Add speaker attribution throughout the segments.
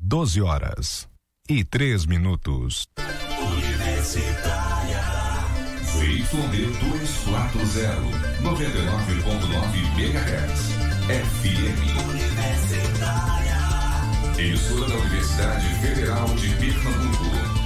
Speaker 1: 12h03.
Speaker 2: Universitária. ZYD 240, 99.9 MHz. FM. Universitária. Emissora da Universidade Federal de Pernambuco.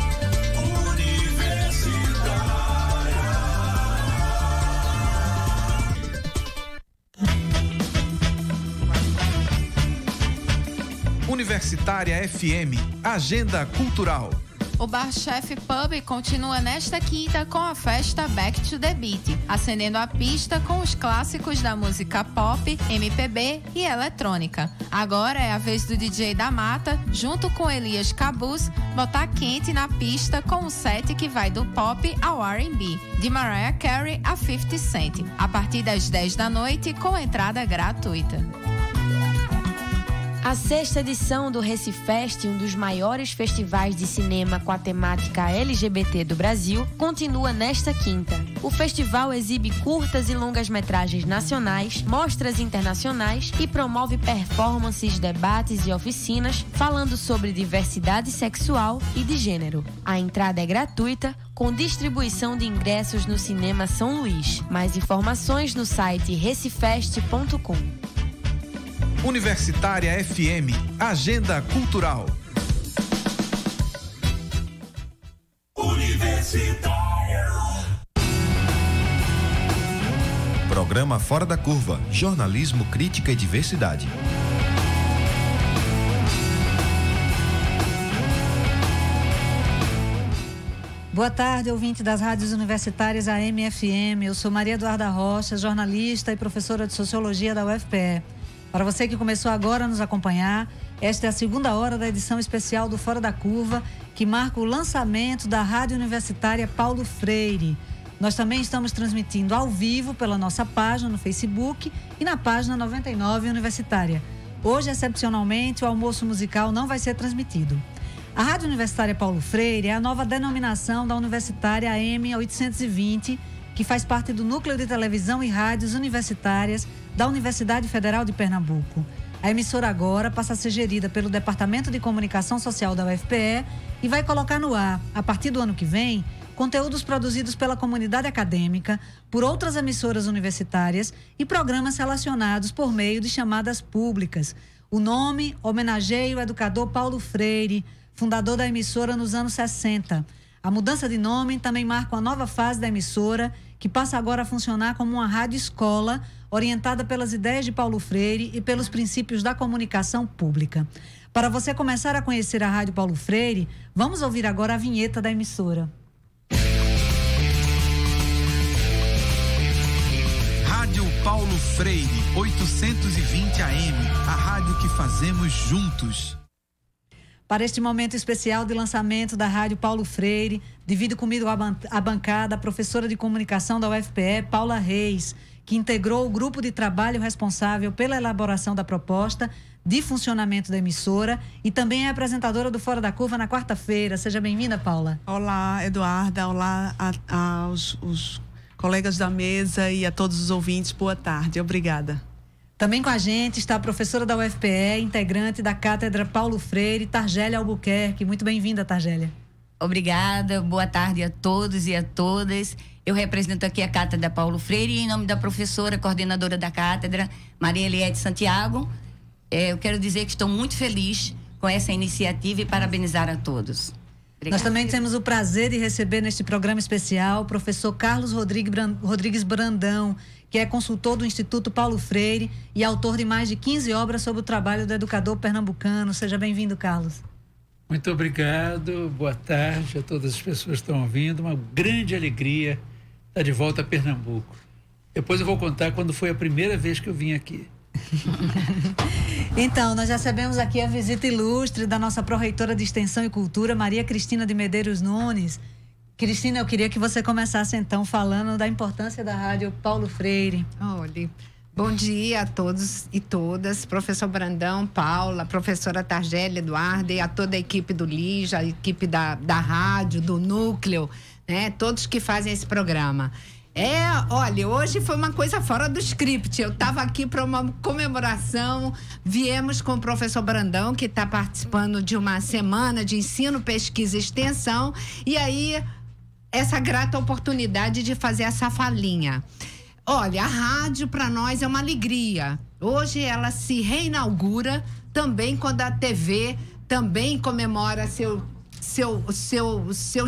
Speaker 3: Universitária FM, Agenda Cultural.
Speaker 4: O Bar Chef Pub continua nesta quinta com a festa Back to the Beat, acendendo a pista com os clássicos da música pop, MPB e eletrônica. Agora é a vez do DJ da Mata, junto com Elias Cabuz, botar quente na pista com um set que vai do pop ao R&B, de Mariah Carey a 50 Cent, a partir das 10 da noite com entrada gratuita.
Speaker 5: A sexta edição do Recifest, um dos maiores festivais de cinema com a temática LGBT do Brasil, continua nesta quinta. O festival exibe curtas e longas metragens nacionais, mostras internacionais e promove performances, debates e oficinas falando sobre diversidade sexual e de gênero. A entrada é gratuita, com distribuição de ingressos no Cinema São Luís. Mais informações no site recifest.com.
Speaker 3: Universitária FM, Agenda Cultural.
Speaker 2: Universitária.
Speaker 1: Programa Fora da Curva, jornalismo, crítica e diversidade.
Speaker 6: Boa tarde, ouvinte das rádios universitárias AM e FM. Eu sou Maria Eduarda Rocha, jornalista e professora de Sociologia da UFPE. Para você que começou agora a nos acompanhar, esta é a segunda hora da edição especial do Fora da Curva, que marca o lançamento da Rádio Universitária Paulo Freire. Nós também estamos transmitindo ao vivo pela nossa página no Facebook e na página 99 Universitária. Hoje, excepcionalmente, o almoço musical não vai ser transmitido. A Rádio Universitária Paulo Freire é a nova denominação da Universitária AM 820, que faz parte do Núcleo de Televisão e Rádios Universitárias da Universidade Federal de Pernambuco. A emissora agora passa a ser gerida pelo Departamento de Comunicação Social da UFPE e vai colocar no ar, a partir do ano que vem, conteúdos produzidos pela comunidade acadêmica, por outras emissoras universitárias e programas relacionados por meio de chamadas públicas. O nome homenageia o educador Paulo Freire, fundador da emissora nos anos 60. A mudança de nome também marca uma nova fase da emissora, que passa agora a funcionar como uma rádio-escola, orientada pelas ideias de Paulo Freire e pelos princípios da comunicação pública. Para você começar a conhecer a Rádio Paulo Freire, vamos ouvir agora a vinheta da emissora.
Speaker 3: Rádio Paulo Freire, 820 AM, a rádio que fazemos juntos.
Speaker 6: Para este momento especial de lançamento da Rádio Paulo Freire, divido comigo a bancada a professora de comunicação da UFPE, Paula Reis, que integrou o grupo de trabalho responsável pela elaboração da proposta de funcionamento da emissora e também é apresentadora do Fora da Curva na quarta-feira. Seja bem-vinda, Paula.
Speaker 7: Olá, Eduarda. Olá aos colegas da mesa e a todos os ouvintes. Boa tarde. Obrigada.
Speaker 6: Também com a gente está a professora da UFPE, integrante da Cátedra Paulo Freire, Targélia Albuquerque. Muito bem-vinda, Targélia.
Speaker 8: Obrigada, boa tarde a todos e a todas. Eu represento aqui a Cátedra Paulo Freire e em nome da professora, coordenadora da Cátedra, Maria Eliette Santiago, eu quero dizer que estou muito feliz com essa iniciativa e parabenizar a todos. Obrigada.
Speaker 6: Nós também temos o prazer de receber neste programa especial o professor Carlos Rodrigues Brandão, que é consultor do Instituto Paulo Freire e autor de mais de 15 obras sobre o trabalho do educador pernambucano. Seja bem-vindo, Carlos.
Speaker 9: Muito obrigado, boa tarde a todas as pessoas que estão ouvindo. Uma grande alegria estar de volta a Pernambuco. Depois eu vou contar quando foi a primeira vez que eu vim aqui.
Speaker 6: Então, nós recebemos aqui a visita ilustre da nossa pró-reitora de Extensão e Cultura, Maria Cristina de Medeiros Nunes. Cristina, eu queria que você começasse então falando da importância da Rádio Paulo Freire.
Speaker 10: Olha, bom dia a todos e todas, professor Brandão, Paula, professora Targélia, Eduarda e a toda a equipe do LIJA, a equipe da rádio, do núcleo, né? Todos que fazem esse programa. Olha, hoje foi uma coisa fora do script. Eu estava aqui para uma comemoração. Viemos com o professor Brandão, que está participando de uma semana de ensino, pesquisa e extensão. E aí, essa grata oportunidade de fazer essa falinha. Olha, a rádio para nós é uma alegria. Hoje ela se reinaugura também quando a TV também comemora seus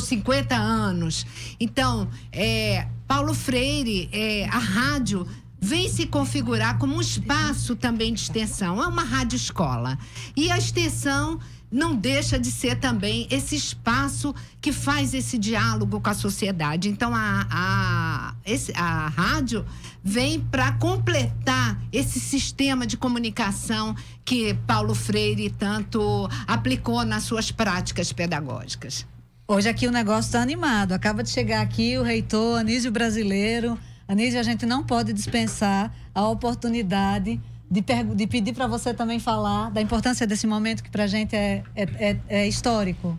Speaker 10: 50 anos. Então, Paulo Freire, a rádio vem se configurar como um espaço também de extensão. É uma rádio escola. E a extensão não deixa de ser também esse espaço que faz esse diálogo com a sociedade. Então, a rádio vem para completar esse sistema de comunicação que Paulo Freire tanto aplicou nas suas práticas pedagógicas.
Speaker 6: Hoje aqui o negócio está animado. Acaba de chegar aqui o reitor Anísio Brasileiro. Anísio, a gente não pode dispensar a oportunidade de pedir para você também falar da importância desse momento que para a gente é histórico.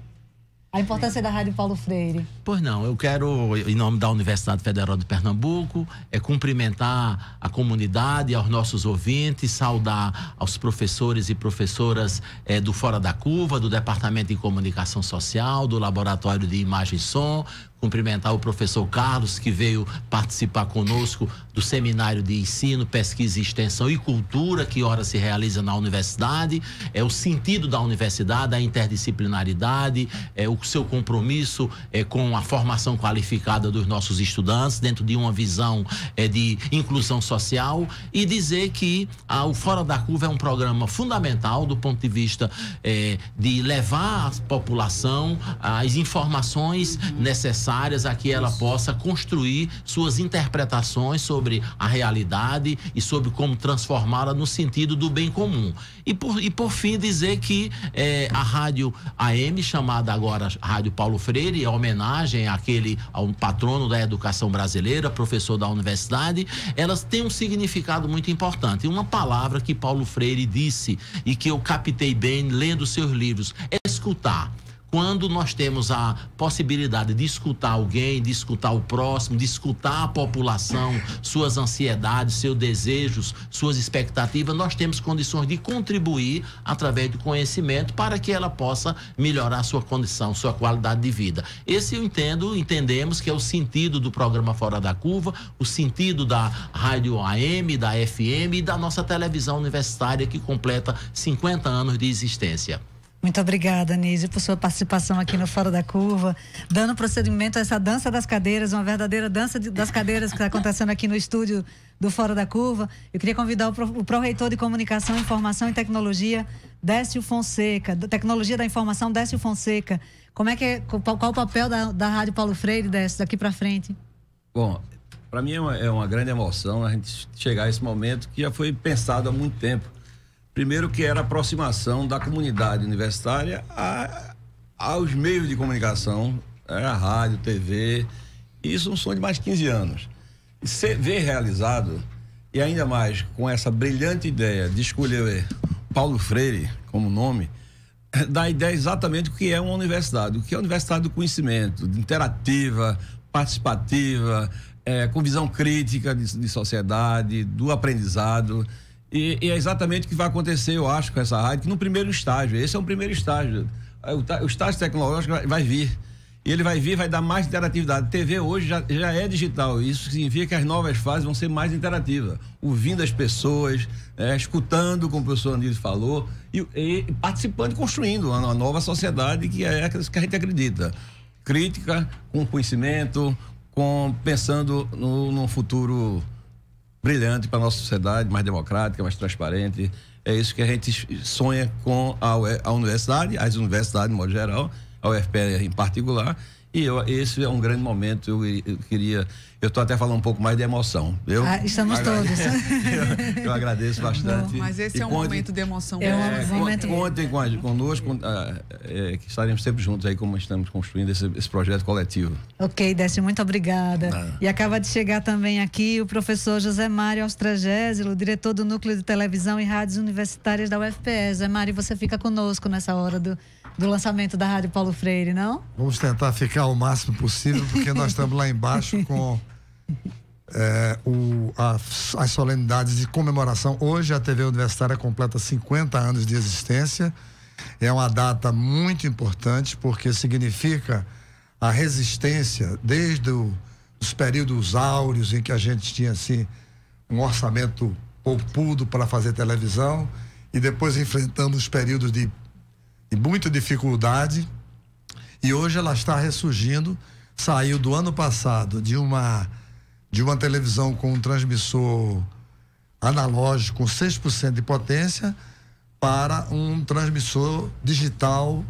Speaker 6: A importância da Rádio Paulo Freire.
Speaker 11: Pois não, eu quero, em nome da Universidade Federal de Pernambuco, cumprimentar a comunidade, aos nossos ouvintes, saudar aos professores e professoras do Fora da Curva, do Departamento de Comunicação Social, do Laboratório de Imagem e Som, cumprimentar o professor Carlos, que veio participar conosco do Seminário de Ensino, Pesquisa, Extensão e Cultura, que ora se realiza na universidade. O sentido da universidade, a interdisciplinaridade, o seu compromisso com a formação qualificada dos nossos estudantes, dentro de uma visão de inclusão social, e dizer que o Fora da Curva é um programa fundamental do ponto de vista de levar à população as informações necessárias a que ela possa construir suas interpretações sobre a realidade e sobre como transformá-la no sentido do bem comum. E por fim dizer que a rádio AM, chamada agora Rádio Paulo Freire, é homenagem ao patrono da educação brasileira, professor da universidade, elas têm um significado muito importante. Uma palavra que Paulo Freire disse e que eu captei bem lendo seus livros: escutar. Quando nós temos a possibilidade de escutar alguém, de escutar o próximo, de escutar a população, suas ansiedades, seus desejos, suas expectativas, nós temos condições de contribuir através do conhecimento para que ela possa melhorar sua condição, sua qualidade de vida. Esse entendemos que é o sentido do programa Fora da Curva, o sentido da rádio AM, da FM e da nossa televisão universitária, que completa 50 anos de existência.
Speaker 6: Muito obrigada, Anísio, por sua participação aqui no Fora da Curva, dando prosseguimento a essa dança das cadeiras, uma verdadeira dança das cadeiras que está acontecendo aqui no estúdio do Fora da Curva. Eu queria convidar o pró-reitor de Comunicação, Informação e Tecnologia, Décio Fonseca, Tecnologia da Informação, Décio Fonseca. Qual o papel da Rádio Paulo Freire, Décio, daqui para frente?
Speaker 12: Bom, para mim é uma grande emoção a gente chegar a esse momento que já foi pensado há muito tempo. Primeiro, que era a aproximação da comunidade universitária aos meios de comunicação, a rádio, TV. Isso é um sonho de mais de 15 anos. E ver realizado, e ainda mais com essa brilhante ideia de escolher Paulo Freire como nome, dá a ideia exatamente do que é uma universidade. O que é a universidade do conhecimento, interativa, participativa, com visão crítica de sociedade, do aprendizado. E é exatamente o que vai acontecer, eu acho, com essa rádio, que no primeiro estágio, esse é um primeiro estágio, o estágio tecnológico vai vir, e ele vai vir, vai dar mais interatividade. TV hoje já é digital, isso significa que as novas fases vão ser mais interativas, ouvindo as pessoas, escutando, como o professor Anísio falou, e participando e construindo uma nova sociedade que é aquilo que a gente acredita, crítica, com conhecimento, pensando no futuro brilhante para a nossa sociedade, mais democrática, mais transparente. É isso que a gente sonha com a universidade, as universidades de modo geral, a UFPE em particular. E esse é um grande momento. Eu estou até falando um pouco mais de emoção.
Speaker 6: Estamos todos.
Speaker 12: Eu agradeço bastante.
Speaker 7: Bom, mas esse é um momento de emoção.
Speaker 12: Contem conosco, que estaremos sempre juntos aí, como estamos construindo esse projeto coletivo.
Speaker 6: Ok, Décio, muito obrigada. E acaba de chegar também aqui o professor José Mário Austragésilo, diretor do Núcleo de Televisão e Rádios Universitárias da UFPE. José Mário, você fica conosco nessa hora do lançamento da Rádio Paulo Freire, não?
Speaker 13: Vamos tentar ficar o máximo possível, porque nós estamos lá embaixo com as solenidades de comemoração. Hoje a TV Universitária completa 50 anos de existência. É uma data muito importante porque significa a resistência desde os períodos áureos em que a gente tinha assim um orçamento poupudo para fazer televisão, e depois enfrentamos os períodos de muita dificuldade, e hoje ela está ressurgindo. Saiu do ano passado de uma televisão com um transmissor analógico com 6% de potência para um transmissor digital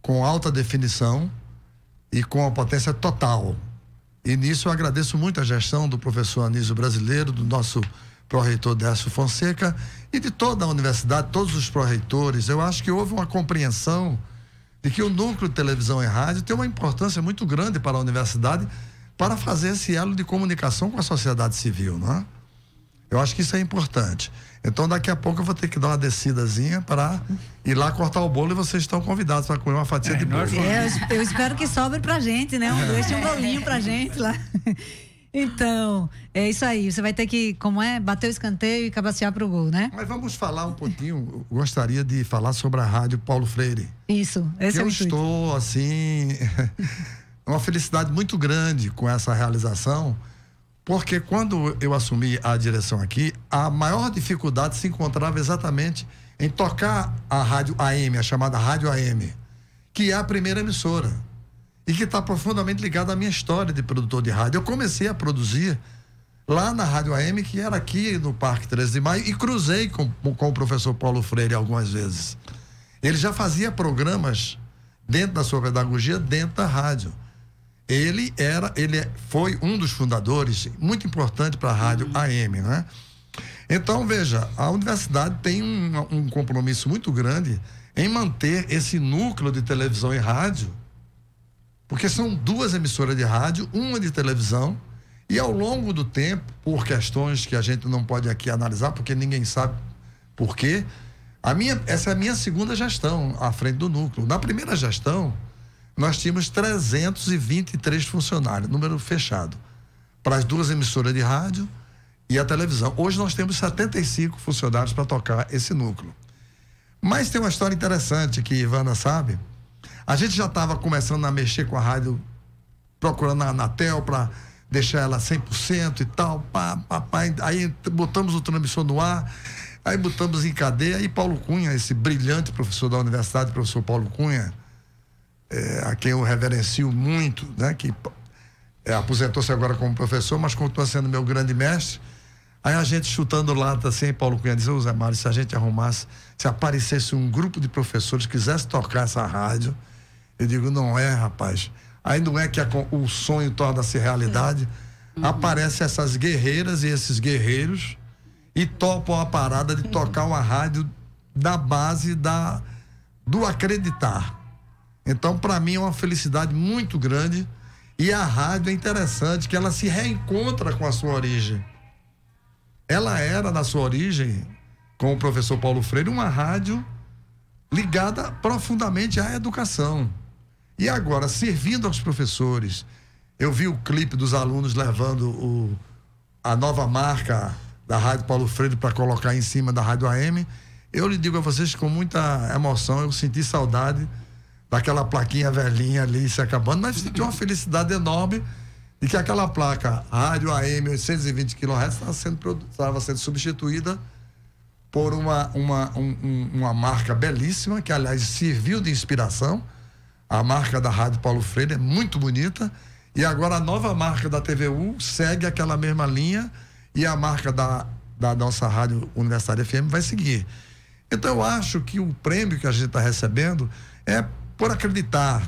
Speaker 13: com alta definição e com a potência total. E nisso eu agradeço muito a gestão do professor Anísio Brasileiro, do nosso pró-reitor Décio Fonseca e de toda a universidade, todos os pró-reitores. Eu acho que houve uma compreensão de que o núcleo de televisão e rádio tem uma importância muito grande para a universidade para fazer esse elo de comunicação com a sociedade civil, não é? Eu acho que isso é importante. Então daqui a pouco eu vou ter que dar uma descidazinha para ir lá cortar o bolo, e vocês estão convidados para comer uma fatia de bolo.
Speaker 6: Eu espero que sobre pra gente, né? Deixa um bolinho pra gente lá. Então, é isso aí. Você vai ter que, bater o escanteio e cabecear pro gol, né?
Speaker 13: Mas vamos falar um pouquinho. Eu gostaria de falar sobre a Rádio Paulo Freire.
Speaker 6: Isso, esse é o intuito.
Speaker 13: Eu estou, assim, uma felicidade muito grande com essa realização, porque quando eu assumi a direção aqui, a maior dificuldade se encontrava exatamente em tocar a rádio AM, a chamada Rádio AM, que é a primeira emissora e que está profundamente ligada à minha história de produtor de rádio. Eu comecei a produzir lá na Rádio AM, que era aqui no Parque 13 de Maio, e cruzei com o professor Paulo Freire algumas vezes. Ele já fazia programas dentro da sua pedagogia, dentro da rádio. Ele foi um dos fundadores, muito importante para a Rádio AM, né? Então, veja, a universidade tem um compromisso muito grande em manter esse núcleo de televisão e rádio, porque são duas emissoras de rádio, uma de televisão, e ao longo do tempo, por questões que a gente não pode aqui analisar, porque ninguém sabe por quê, essa é a minha segunda gestão à frente do núcleo. Na primeira gestão, nós tínhamos 323 funcionários, número fechado, para as duas emissoras de rádio e a televisão. Hoje nós temos 75 funcionários para tocar esse núcleo. Mas tem uma história interessante que Ivana sabe. A gente já estava começando a mexer com a rádio, procurando a Anatel para deixar ela 100% e tal. Aí botamos o transmissor no ar, aí botamos em cadeia, e Paulo Cunha, esse brilhante professor da universidade, professor Paulo Cunha, a quem eu reverencio muito, né, que aposentou-se agora como professor, mas continua sendo meu grande mestre. Aí a gente chutando lata assim, Paulo Cunha disse: Zé Mário, se a gente arrumasse, se aparecesse um grupo de professores que quisesse tocar essa rádio, eu digo, não é, rapaz. Aí não é que o sonho torna-se realidade. Aparecem essas guerreiras e esses guerreiros e topam a parada de tocar uma rádio da base do acreditar. Então, para mim, é uma felicidade muito grande. E a rádio é interessante que ela se reencontra com a sua origem. Ela era, na sua origem, com o professor Paulo Freire, uma rádio ligada profundamente à educação. E agora, servindo aos professores, eu vi o clipe dos alunos levando a nova marca da Rádio Paulo Freire para colocar em cima da Rádio AM. Eu lhe digo a vocês, com muita emoção, eu senti saudade daquela plaquinha velhinha ali se acabando, mas senti uma felicidade enorme de que aquela placa Rádio AM 820 kHz estava sendo substituída por uma marca belíssima, que aliás serviu de inspiração. A marca da Rádio Paulo Freire é muito bonita, e agora a nova marca da TVU segue aquela mesma linha, e a marca da nossa Rádio Universitária FM vai seguir. Então eu acho que o prêmio que a gente está recebendo é por acreditar,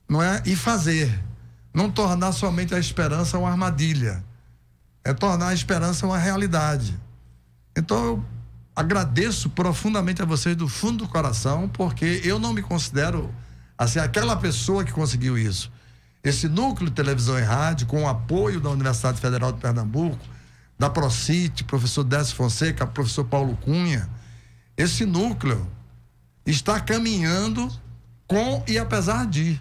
Speaker 13: não é? E fazer. Não tornar somente a esperança uma armadilha. É tornar a esperança uma realidade. Então eu agradeço profundamente a vocês do fundo do coração, porque eu não me considero assim aquela pessoa que conseguiu isso. Esse núcleo de televisão e rádio, com o apoio da Universidade Federal de Pernambuco, da Procite, professor Décio Fonseca, professor Paulo Cunha, esse núcleo está caminhando com e apesar de.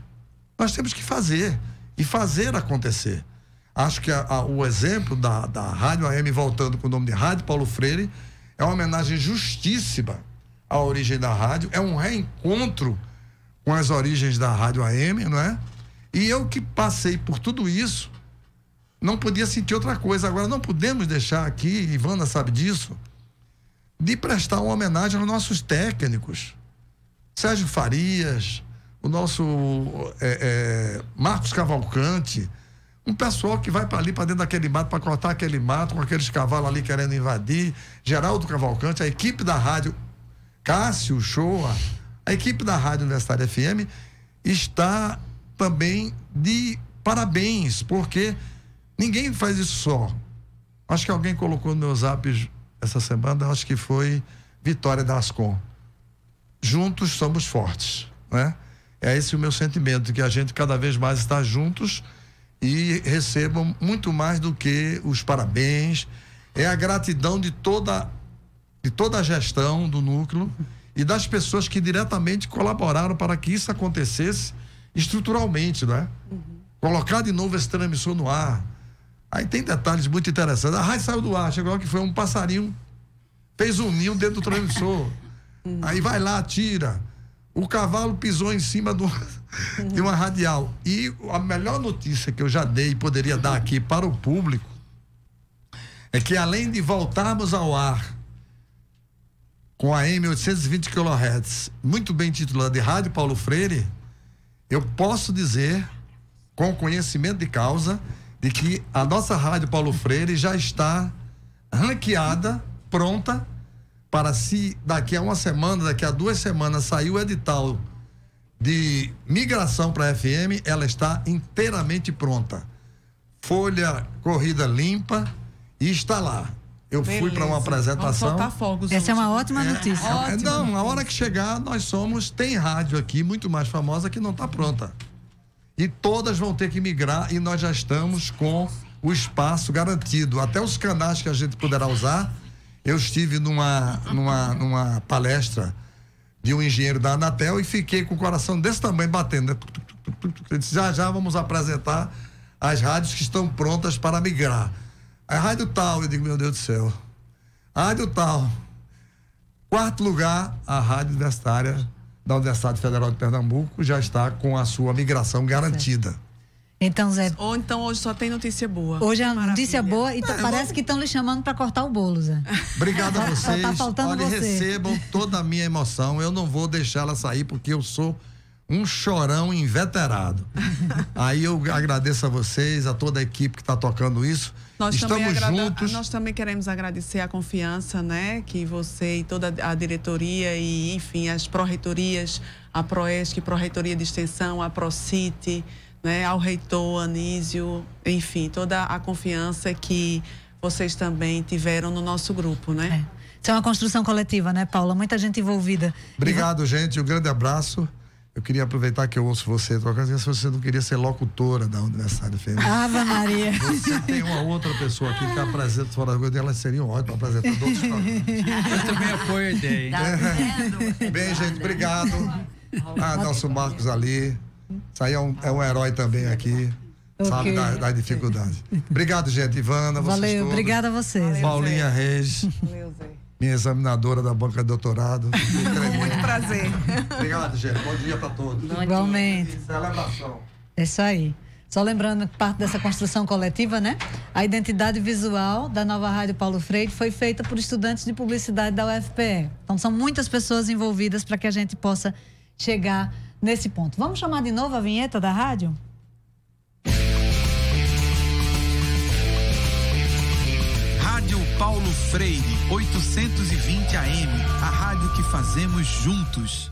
Speaker 13: Nós temos que fazer e fazer acontecer. Acho que o exemplo da Rádio AM, voltando com o nome de Rádio Paulo Freire, é uma homenagem justíssima à origem da rádio, é um reencontro com as origens da Rádio AM, não é? E eu que passei por tudo isso, não podia sentir outra coisa. Agora, não podemos deixar aqui, Ivana sabe disso, de prestar uma homenagem aos nossos técnicos. Sérgio Farias, o nosso Marcos Cavalcante, um pessoal que vai para ali, para dentro daquele mato, para cortar aquele mato, com aqueles cavalos ali querendo invadir. Geraldo Cavalcante, a equipe da rádio, Cássio Shoa, a equipe da Rádio Universitária FM está também de parabéns, porque ninguém faz isso só. Acho que alguém colocou no meu zap essa semana, acho que foi Vitória da Ascom. Juntos somos fortes, né? É esse o meu sentimento, que a gente cada vez mais está juntos e recebam muito mais do que os parabéns. É a gratidão de toda a gestão do núcleo e das pessoas que diretamente colaboraram para que isso acontecesse estruturalmente, né? Colocar de novo esse transmissor no ar. Aí tem detalhes muito interessantes. A rádio saiu do ar, chegou que foi um passarinho, fez um ninho dentro do transmissor. Aí vai lá, tira. O cavalo pisou em cima de uma radial. E a melhor notícia que eu já dei e poderia dar aqui para o público é que, além de voltarmos ao ar com a AM 820 kHz, muito bem titulada de Rádio Paulo Freire, eu posso dizer, com conhecimento de causa, de que a nossa Rádio Paulo Freire já está ranqueada, pronta, para se daqui a uma semana, daqui a 2 semanas, sair o edital de migração para a FM, ela está inteiramente pronta. Folha corrida limpa e está lá. Eu fui para uma apresentação.
Speaker 7: Vamos soltar fogos.
Speaker 6: Essa é uma ótima notícia.
Speaker 13: Não, a hora que chegar, tem rádio aqui muito mais famosa que não está pronta. E todas vão ter que migrar e nós já estamos com o espaço garantido. Até os canais que a gente poderá usar. Eu estive numa palestra de um engenheiro da Anatel e fiquei com o coração desse tamanho batendo. Ele disse, já vamos apresentar as rádios que estão prontas para migrar. A rádio tal, eu digo, meu Deus do céu. A rádio tal. 4º lugar, a Rádio Universitária da Universidade Federal de Pernambuco já está com a sua migração garantida.
Speaker 6: Então, Zé.
Speaker 7: Ou então hoje só tem notícia boa.
Speaker 6: Hoje é uma notícia boa e parece que estão lhe chamando para cortar o bolo, Zé.
Speaker 13: Obrigado a vocês.
Speaker 6: Tá faltando
Speaker 13: Olha,
Speaker 6: você.
Speaker 13: recebam toda a minha emoção. Eu não vou deixá-la sair porque eu sou um chorão inveterado. Aí eu agradeço a vocês, a toda a equipe que está tocando isso. Estamos juntos.
Speaker 7: Nós também queremos agradecer a confiança, né, que você e toda a diretoria e, enfim, as pró-reitorias, a Proesc, Pró-Reitoria de Extensão, a Procite, né, ao reitor Anísio, enfim, toda a confiança que vocês também tiveram no nosso grupo, né?
Speaker 6: Isso é uma construção coletiva, né, Paula? Muita gente envolvida.
Speaker 13: Obrigado, gente. Um grande abraço. Eu queria aproveitar que eu ouço você trocar, se você não queria ser locutora da Universidade FM.
Speaker 6: Ave Maria.
Speaker 13: Você tem uma outra pessoa aqui que apresenta fora da coisa, elas seriam ótimas apresentando outros programas.
Speaker 9: Eu também apoio a ideia.
Speaker 13: Bem, gente, obrigado. Nosso Marcos ali. Isso aí é um herói também aqui. Sabe das dificuldades. Obrigado, gente. Ivana, vocês
Speaker 6: Valeu,
Speaker 13: todos.
Speaker 6: obrigada a vocês.
Speaker 13: Paulinha Reis.
Speaker 7: Valeu, Zé.
Speaker 13: Minha examinadora da banca de doutorado.
Speaker 7: Muito prazer.
Speaker 13: Obrigado, gente. Bom dia para todos.
Speaker 6: Igualmente.
Speaker 13: Celebração.
Speaker 6: É isso aí. Só lembrando que parte dessa construção coletiva, né? A identidade visual da nova Rádio Paulo Freire foi feita por estudantes de publicidade da UFPE. Então são muitas pessoas envolvidas para que a gente possa chegar nesse ponto. Vamos chamar de novo a vinheta da rádio?
Speaker 3: Rádio Paulo Freire, 820 AM, a rádio que fazemos juntos.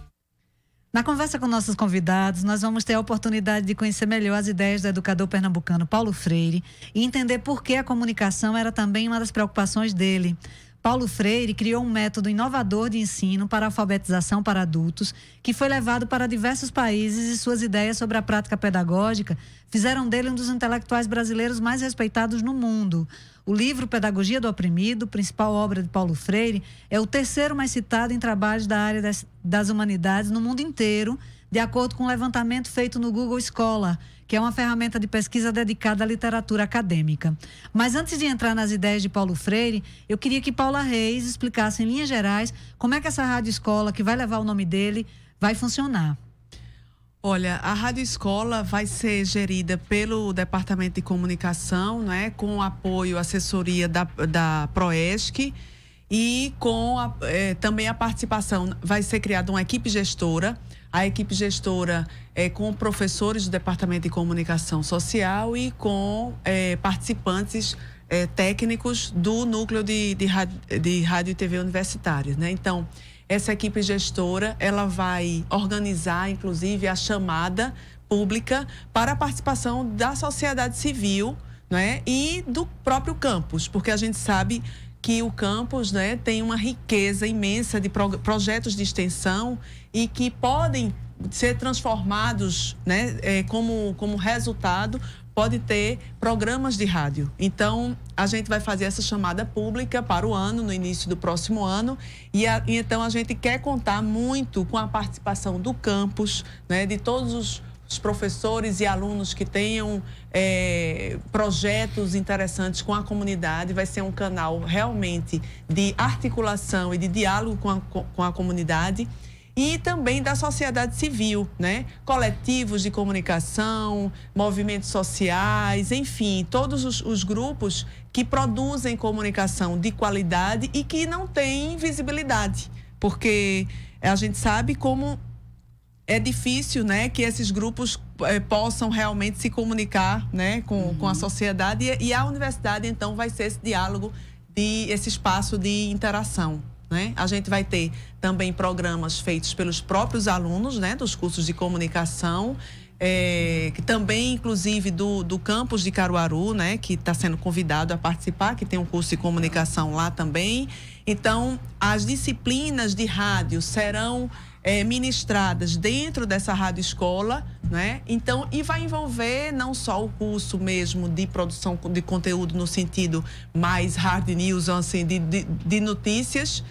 Speaker 6: Na conversa com nossos convidados, nós vamos ter a oportunidade de conhecer melhor as ideias do educador pernambucano Paulo Freire e entender por que a comunicação era também uma das preocupações dele. Paulo Freire criou um método inovador de ensino para alfabetização para adultos, que foi levado para diversos países e suas ideias sobre a prática pedagógica fizeram dele um dos intelectuais brasileiros mais respeitados no mundo. O livro Pedagogia do Oprimido, principal obra de Paulo Freire, é o terceiro mais citado em trabalhos da área das humanidades no mundo inteiro, de acordo com um levantamento feito no Google Scholar, que é uma ferramenta de pesquisa dedicada à literatura acadêmica. Mas antes de entrar nas ideias de Paulo Freire, eu queria que Paula Reis explicasse em linhas gerais como é que essa rádio escola, que vai levar o nome dele, vai funcionar.
Speaker 7: Olha, a Rádio Escola vai ser gerida pelo Departamento de Comunicação, né, com apoio, assessoria da Proesc e com também a participação. Vai ser criada uma equipe gestora. A equipe gestora com professores do Departamento de Comunicação Social e com participantes técnicos do núcleo de rádio e TV universitárias, né? Então, essa equipe gestora, ela vai organizar, inclusive, a chamada pública para a participação da sociedade civil, né, e do próprio campus, porque a gente sabe que o campus, né, tem uma riqueza imensa de projetos de extensão e que podem ser transformados, né, como resultado, pode ter programas de rádio. Então, a gente vai fazer essa chamada pública para o ano, no início do próximo ano, e então a gente quer contar muito com a participação do campus, né, de todos os professores e alunos que tenham projetos interessantes com a comunidade. Vai ser um canal realmente de articulação e de diálogo com a comunidade. E também da sociedade civil, né? Coletivos de comunicação, movimentos sociais, enfim, todos os grupos que produzem comunicação de qualidade e que não têm visibilidade, porque a gente sabe como é difícil, né, que esses grupos possam realmente se comunicar, né, com a sociedade, e a universidade então vai ser esse diálogo, esse espaço de interação. Né? A gente vai ter também programas feitos pelos próprios alunos, né, dos cursos de comunicação, que também, inclusive, do campus de Caruaru, né, que está sendo convidado a participar, que tem um curso de comunicação lá também. Então, as disciplinas de rádio serão ministradas dentro dessa rádio escola, né? Então, e vai envolver não só o curso mesmo de produção de conteúdo no sentido mais hard news, assim, de notícias,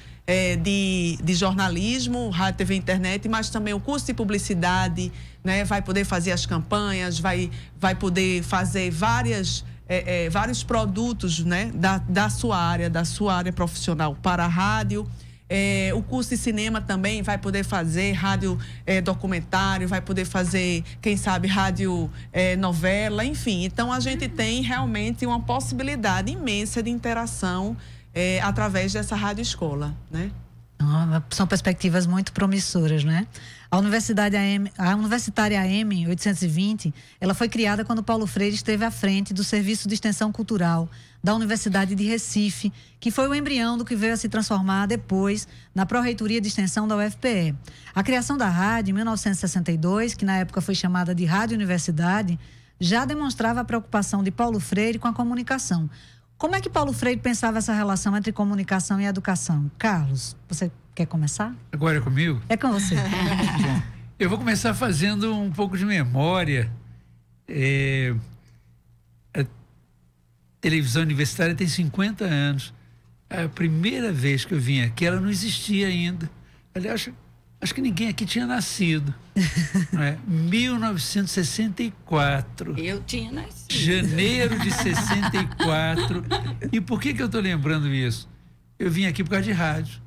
Speaker 7: de jornalismo, rádio, TV, internet, mas também o curso de publicidade, né? Vai poder fazer as campanhas, vai poder fazer vários produtos, né? da sua área profissional para a rádio. O curso de cinema também vai poder fazer rádio documentário, vai poder fazer, quem sabe, rádio novela, enfim. Então, a gente tem realmente uma possibilidade imensa de interação através dessa rádio escola, né?
Speaker 6: São perspectivas muito promissoras, né? A Universitária AM 820, ela foi criada quando Paulo Freire esteve à frente do Serviço de Extensão Cultural da Universidade de Recife, que foi o embrião do que veio a se transformar depois na Pró-Reitoria de Extensão da UFPE. A criação da rádio, em 1962, que na época foi chamada de Rádio Universidade, já demonstrava a preocupação de Paulo Freire com a comunicação. Como é que Paulo Freire pensava essa relação entre comunicação e educação? Carlos, você quer começar?
Speaker 9: Agora é comigo?
Speaker 6: É com você.
Speaker 9: Bom, eu vou começar fazendo um pouco de memória. A televisão universitária tem 50 anos. A primeira vez que eu vim aqui, ela não existia ainda. Aliás, acho que ninguém aqui tinha nascido. Não é? 1964.
Speaker 8: Eu tinha nascido.
Speaker 9: Janeiro de 64. E por que eu estou lembrando isso? Eu vim aqui por causa de rádio.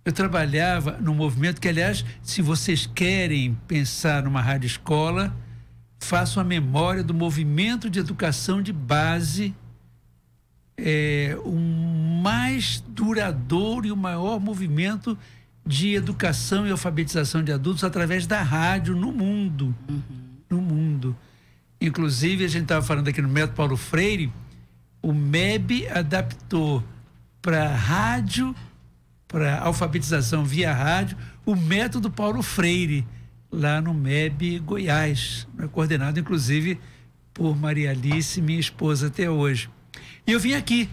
Speaker 9: Eu trabalhava num movimento que, aliás, se vocês querem pensar numa rádio escola, façam a memória do movimento de educação de base, o mais duradouro e o maior movimento de educação e alfabetização de adultos através da rádio no mundo. No mundo. Inclusive, a gente estava falando aqui no Método Paulo Freire, o MEB adaptou para rádio, para alfabetização via rádio, o método Paulo Freire, lá no MEB Goiás, coordenado, inclusive, por Maria Alice, minha esposa até hoje. E eu vim aqui,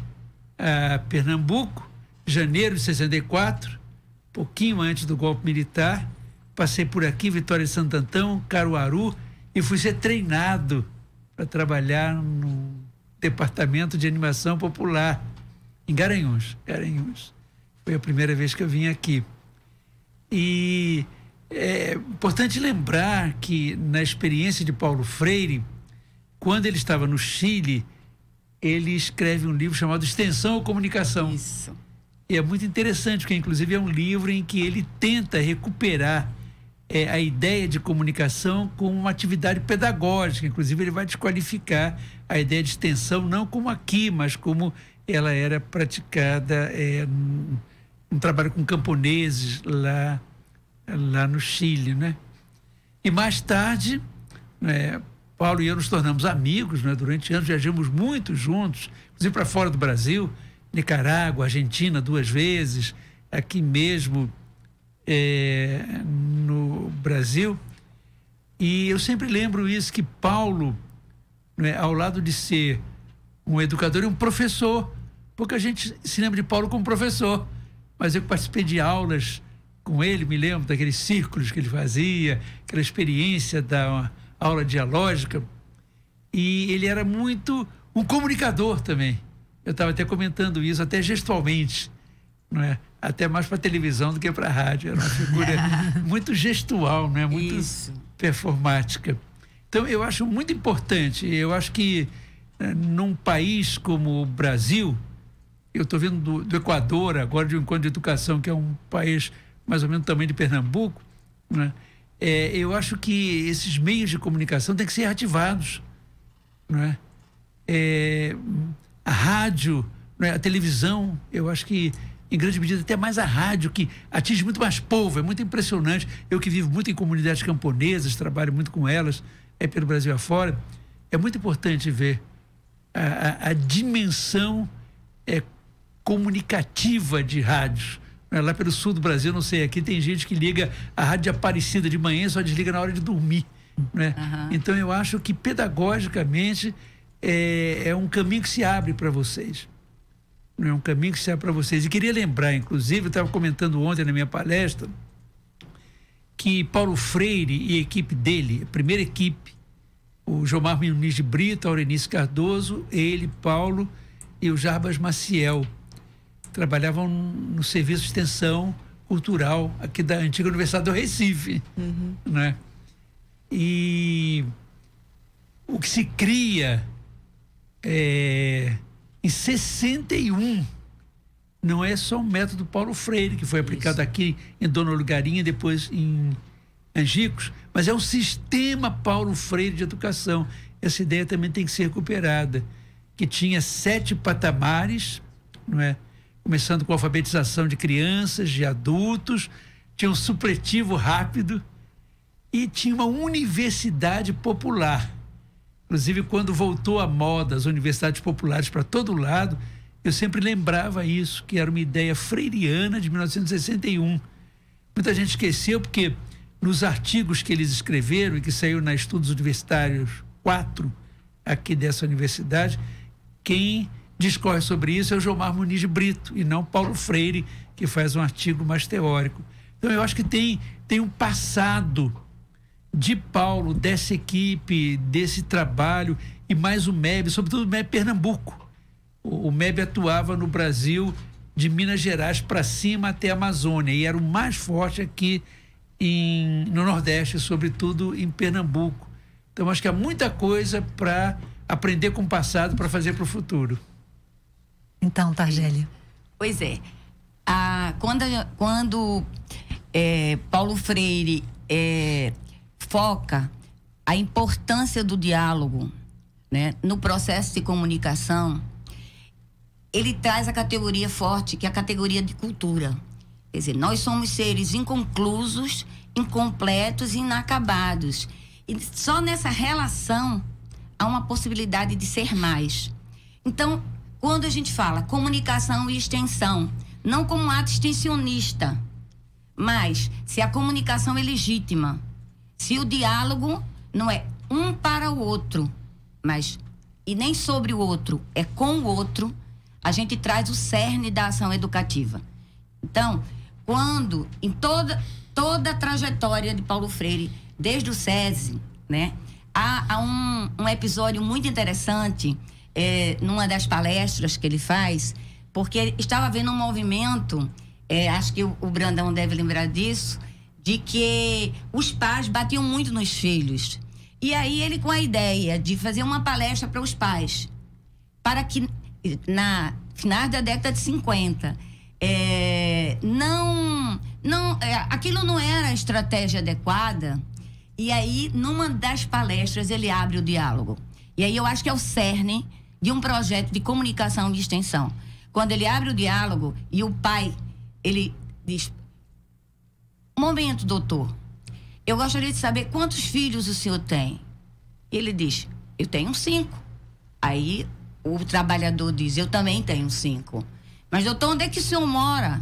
Speaker 9: a Pernambuco, janeiro de 64, pouquinho antes do golpe militar, passei por aqui, Vitória de Santo Antão, Caruaru, e fui ser treinado para trabalhar no departamento de animação popular, em Garanhuns. Foi a primeira vez que eu vim aqui. E é importante lembrar que na experiência de Paulo Freire, quando ele estava no Chile, ele escreve um livro chamado Extensão ou Comunicação.
Speaker 8: Isso.
Speaker 9: E é muito interessante, porque inclusive é um livro em que ele tenta recuperar a ideia de comunicação como uma atividade pedagógica. Inclusive ele vai desqualificar a ideia de extensão, não como aqui, mas como ela era praticada um trabalho com camponeses lá no Chile, né? E mais tarde, né, Paulo e eu nos tornamos amigos, né? Durante anos viajamos muito juntos, inclusive para fora do Brasil, Nicarágua, Argentina 2 vezes, aqui mesmo no Brasil. E eu sempre lembro isso, que Paulo, né, ao lado de ser um educador e um professor, pouca gente se lembra de Paulo como professor, mas eu participei de aulas com ele, me lembro daqueles círculos que ele fazia, aquela experiência da aula dialógica, e ele era muito um comunicador também. Eu estava até comentando isso, até gestualmente, não é? Até mais para televisão do que para rádio. Era uma figura muito gestual, não é? Muito performática. Então, eu acho muito importante. Eu acho que num país como o Brasil, eu estou vendo do Equador agora, de um encontro de educação, que é um país mais ou menos do tamanho de Pernambuco, né? Eu acho que esses meios de comunicação têm que ser ativados, não é? A rádio, não é? A televisão, eu acho que em grande medida até mais a rádio, que atinge muito mais povo, é muito impressionante. Eu que vivo muito em comunidades camponesas, trabalho muito com elas, pelo Brasil afora, é muito importante ver a dimensão comunicativa de rádios. Lá pelo sul do Brasil, não sei, aqui tem gente que liga a rádio de Aparecida de manhã e só desliga na hora de dormir, né? Então eu acho que pedagogicamente é um caminho que se abre para vocês. É um caminho que se abre para vocês. E queria lembrar, inclusive, eu estava comentando ontem na minha palestra, que Paulo Freire e a equipe dele, a primeira equipe, o Jomar Muniz de Brito, a Aurenice Cardoso, ele, Paulo e o Jarbas Maciel, trabalhavam no serviço de extensão cultural aqui da antiga Universidade do Recife, né? E o que se cria em 61 não é só o método Paulo Freire, que foi aplicado aqui em Dona Olgarinha, depois em Angicos, mas é um sistema Paulo Freire de educação. Essa ideia também tem que ser recuperada, que tinha 7 patamares, não é? Começando com a alfabetização de crianças, de adultos, tinha um supletivo rápido e tinha uma universidade popular. Inclusive, quando voltou à moda as universidades populares para todo lado, eu sempre lembrava isso, que era uma ideia freiriana de 1961. Muita gente esqueceu, porque nos artigos que eles escreveram e que saiu na Estudos Universitários 4, aqui dessa universidade, quem discorre sobre isso é o Jomar Muniz de Brito e não Paulo Freire, que faz um artigo mais teórico. Então eu acho que tem um passado de Paulo, dessa equipe, desse trabalho, e mais o MEB, sobretudo o MEB Pernambuco. O MEB atuava no Brasil de Minas Gerais para cima até a Amazônia, e era o mais forte aqui no Nordeste, sobretudo em Pernambuco. Então acho que há muita coisa para aprender com o passado para fazer para o futuro.
Speaker 6: Então, Targélia.
Speaker 8: Pois é. Quando Paulo Freire foca a importância do diálogo, né, no processo de comunicação, ele traz a categoria forte, que é a categoria de cultura. Quer dizer, nós somos seres inconclusos, incompletos e inacabados. E só nessa relação há uma possibilidade de ser mais. Então, quando a gente fala comunicação e extensão, não como um ato extensionista, mas se a comunicação é legítima, se o diálogo não é um para o outro, mas e nem sobre o outro, é com o outro, a gente traz o cerne da ação educativa. Então, quando em toda a trajetória de Paulo Freire, desde o SESI, né, há um episódio muito interessante numa das palestras que ele faz, porque estava havendo um movimento, acho que o Brandão deve lembrar disso, de que os pais batiam muito nos filhos. E aí ele, com a ideia de fazer uma palestra para os pais, para que na final da década de 50, aquilo não era a estratégia adequada. E aí, numa das palestras, ele abre o diálogo. E aí eu acho que é o cerne de um projeto de comunicação de extensão. Quando ele abre o diálogo e o pai, ele diz: momento, doutor, eu gostaria de saber quantos filhos o senhor tem. E ele diz: eu tenho 5. Aí o trabalhador diz: eu também tenho 5. Mas, doutor, onde é que o senhor mora?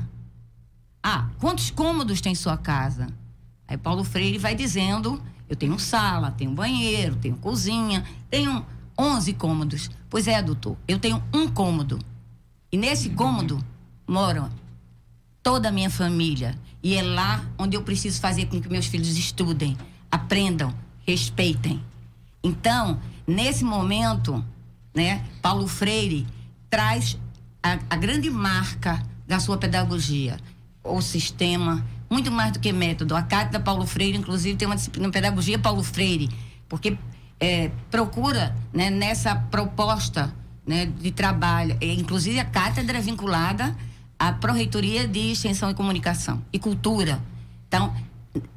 Speaker 8: Quantos cômodos tem sua casa? Aí Paulo Freire vai dizendo: eu tenho sala, tenho banheiro, tenho cozinha, tenho 11 cômodos. Pois é, doutor, eu tenho 1 cômodo. E nesse cômodo moram toda a minha família. E é lá onde eu preciso fazer com que meus filhos estudem, aprendam, respeitem. Então, nesse momento, né, Paulo Freire traz a grande marca da sua pedagogia, o sistema, muito mais do que método. A Cátedra Paulo Freire, inclusive, tem uma disciplina de pedagogia Paulo Freire, porque procura, né, nessa proposta, né, de trabalho, inclusive a cátedra é vinculada à Pró-Reitoria de Extensão e Comunicação e Cultura. Então,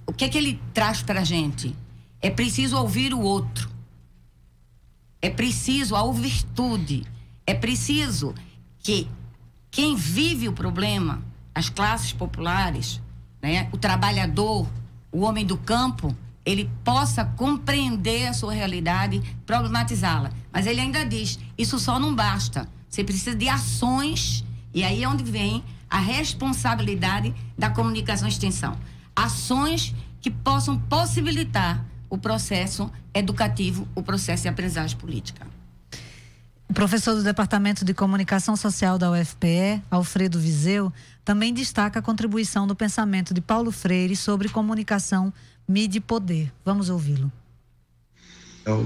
Speaker 8: o que é que ele traz para a gente? É preciso ouvir o outro. É preciso a virtude. É preciso que quem vive o problema, as classes populares, né, o trabalhador, o homem do campo, ele possa compreender a sua realidade, problematizá-la. Mas ele ainda diz: isso só não basta. Você precisa de ações, e aí é onde vem a responsabilidade da comunicação e extensão. Ações que possam possibilitar o processo educativo, o processo de aprendizagem política.
Speaker 6: O professor do Departamento de Comunicação Social da UFPE, Alfredo Viseu, também destaca a contribuição do pensamento de Paulo Freire sobre comunicação, mídia e poder. Vamos ouvi-lo.
Speaker 14: Ao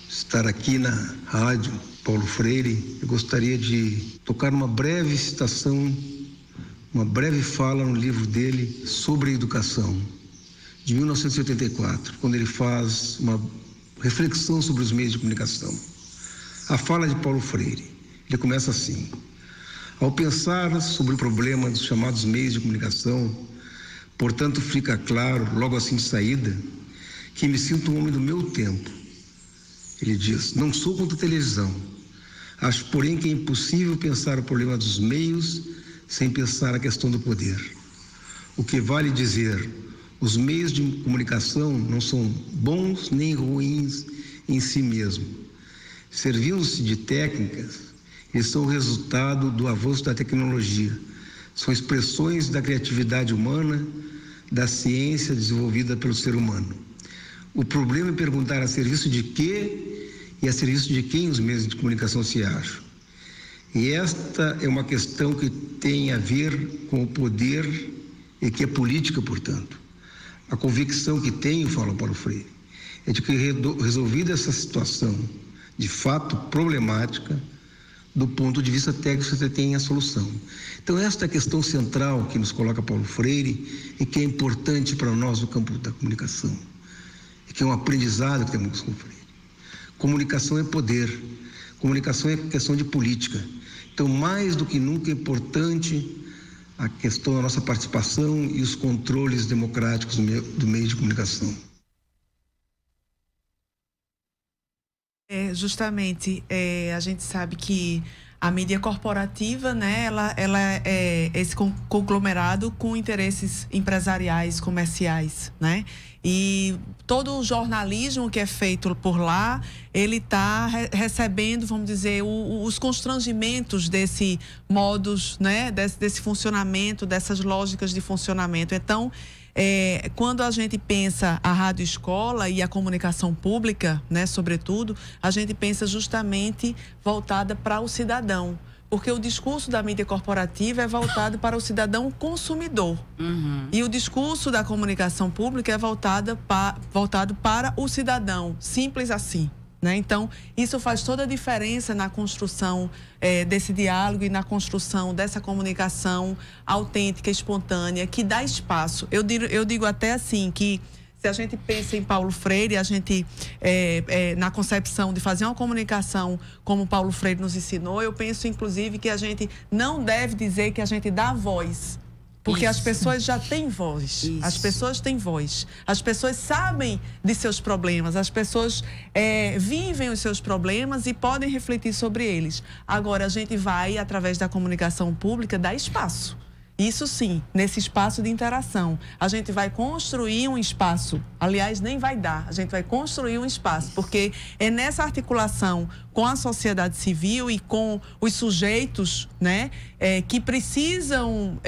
Speaker 14: estar aqui na rádio Paulo Freire, eu gostaria de tocar uma breve citação, uma breve fala no livro dele sobre a educação, de 1984, quando ele faz uma reflexão sobre os meios de comunicação. A fala de Paulo Freire, ele começa assim: ao pensar sobre o problema dos chamados meios de comunicação, portanto, fica claro, logo assim de saída, que me sinto um homem do meu tempo. Ele diz: não sou contra a televisão. Acho, porém, que é impossível pensar o problema dos meios sem pensar a questão do poder. O que vale dizer, os meios de comunicação não são bons nem ruins em si mesmo. Servindo-se de técnicas, eles são o resultado do avanço da tecnologia. São expressões da criatividade humana, da ciência desenvolvida pelo ser humano. O problema é perguntar a serviço de quê e a serviço de quem os meios de comunicação se acham. E esta é uma questão que tem a ver com o poder e que é política, portanto. A convicção que tenho, fala Paulo Freire, é de que resolvida essa situação, de fato problemática, do ponto de vista técnico você tem a solução. Então esta é a questão central que nos coloca Paulo Freire e que é importante para nós no campo da comunicação, e que é um aprendizado que temos com Freire. Comunicação é poder, comunicação é questão de política. Então, mais do que nunca é importante a questão da nossa participação e os controles democráticos do meio de comunicação.
Speaker 7: Justamente, a gente sabe que a mídia corporativa, né, ela é esse conglomerado com interesses empresariais, comerciais, né? E todo o jornalismo que é feito por lá, ele está recebendo, vamos dizer, os constrangimentos desse modus, né, desse funcionamento, dessas lógicas de funcionamento. Então, quando a gente pensa a rádio escola e a comunicação pública, né, sobretudo, a gente pensa justamente voltada para o cidadão. Porque o discurso da mídia corporativa é voltado para o cidadão consumidor. Uhum. E o discurso da comunicação pública é voltado para o cidadão. Simples assim, né? Então, isso faz toda a diferença na construção desse diálogo e na construção dessa comunicação autêntica, espontânea, que dá espaço. Eu digo até assim que se a gente pensa em Paulo Freire, a gente, na concepção de fazer uma comunicação como Paulo Freire nos ensinou, eu penso, inclusive, que a gente não deve dizer que a gente dá voz. Porque as pessoas já têm voz. As pessoas têm voz. As pessoas sabem de seus problemas. As pessoas vivem os seus problemas e podem refletir sobre eles. Agora, a gente vai, através da comunicação pública, dar espaço. Isso sim, nesse espaço de interação. A gente vai construir um espaço. Aliás, nem vai dar. A gente vai construir um espaço. Porque é nessa articulação com a sociedade civil e com os sujeitos, né, que precisam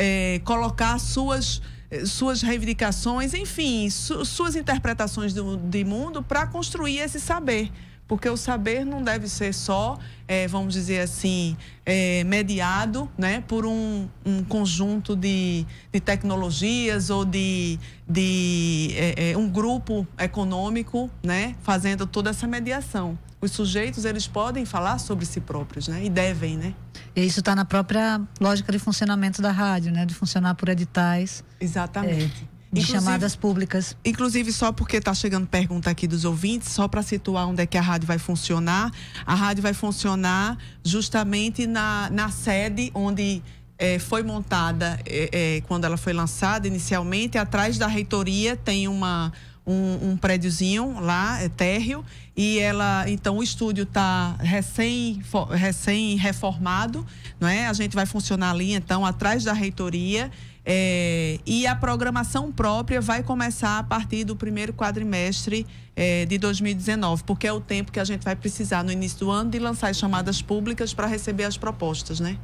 Speaker 7: colocar suas reivindicações, enfim, suas interpretações de mundo para construir esse saber. Porque o saber não deve ser só, vamos dizer assim, mediado, né, por um conjunto de tecnologias ou de um grupo econômico, né, fazendo toda essa mediação. Os sujeitos, eles podem falar sobre si próprios, né, e devem, né?
Speaker 6: E isso está na própria lógica de funcionamento da rádio, né, de funcionar por editais.
Speaker 7: Exatamente.
Speaker 6: De chamadas públicas.
Speaker 7: Inclusive, só porque está chegando pergunta aqui dos ouvintes, só para situar onde é que a rádio vai funcionar. A rádio vai funcionar justamente na sede onde foi montada, quando ela foi lançada inicialmente. Atrás da reitoria tem um prédiozinho lá, térreo, e então o estúdio está recém-reformado, não é? A gente vai funcionar ali, então, atrás da reitoria. E a programação própria vai começar a partir do primeiro quadrimestre de 2019, porque é o tempo que a gente vai precisar no início do ano de lançar as chamadas públicas para receber as propostas, né?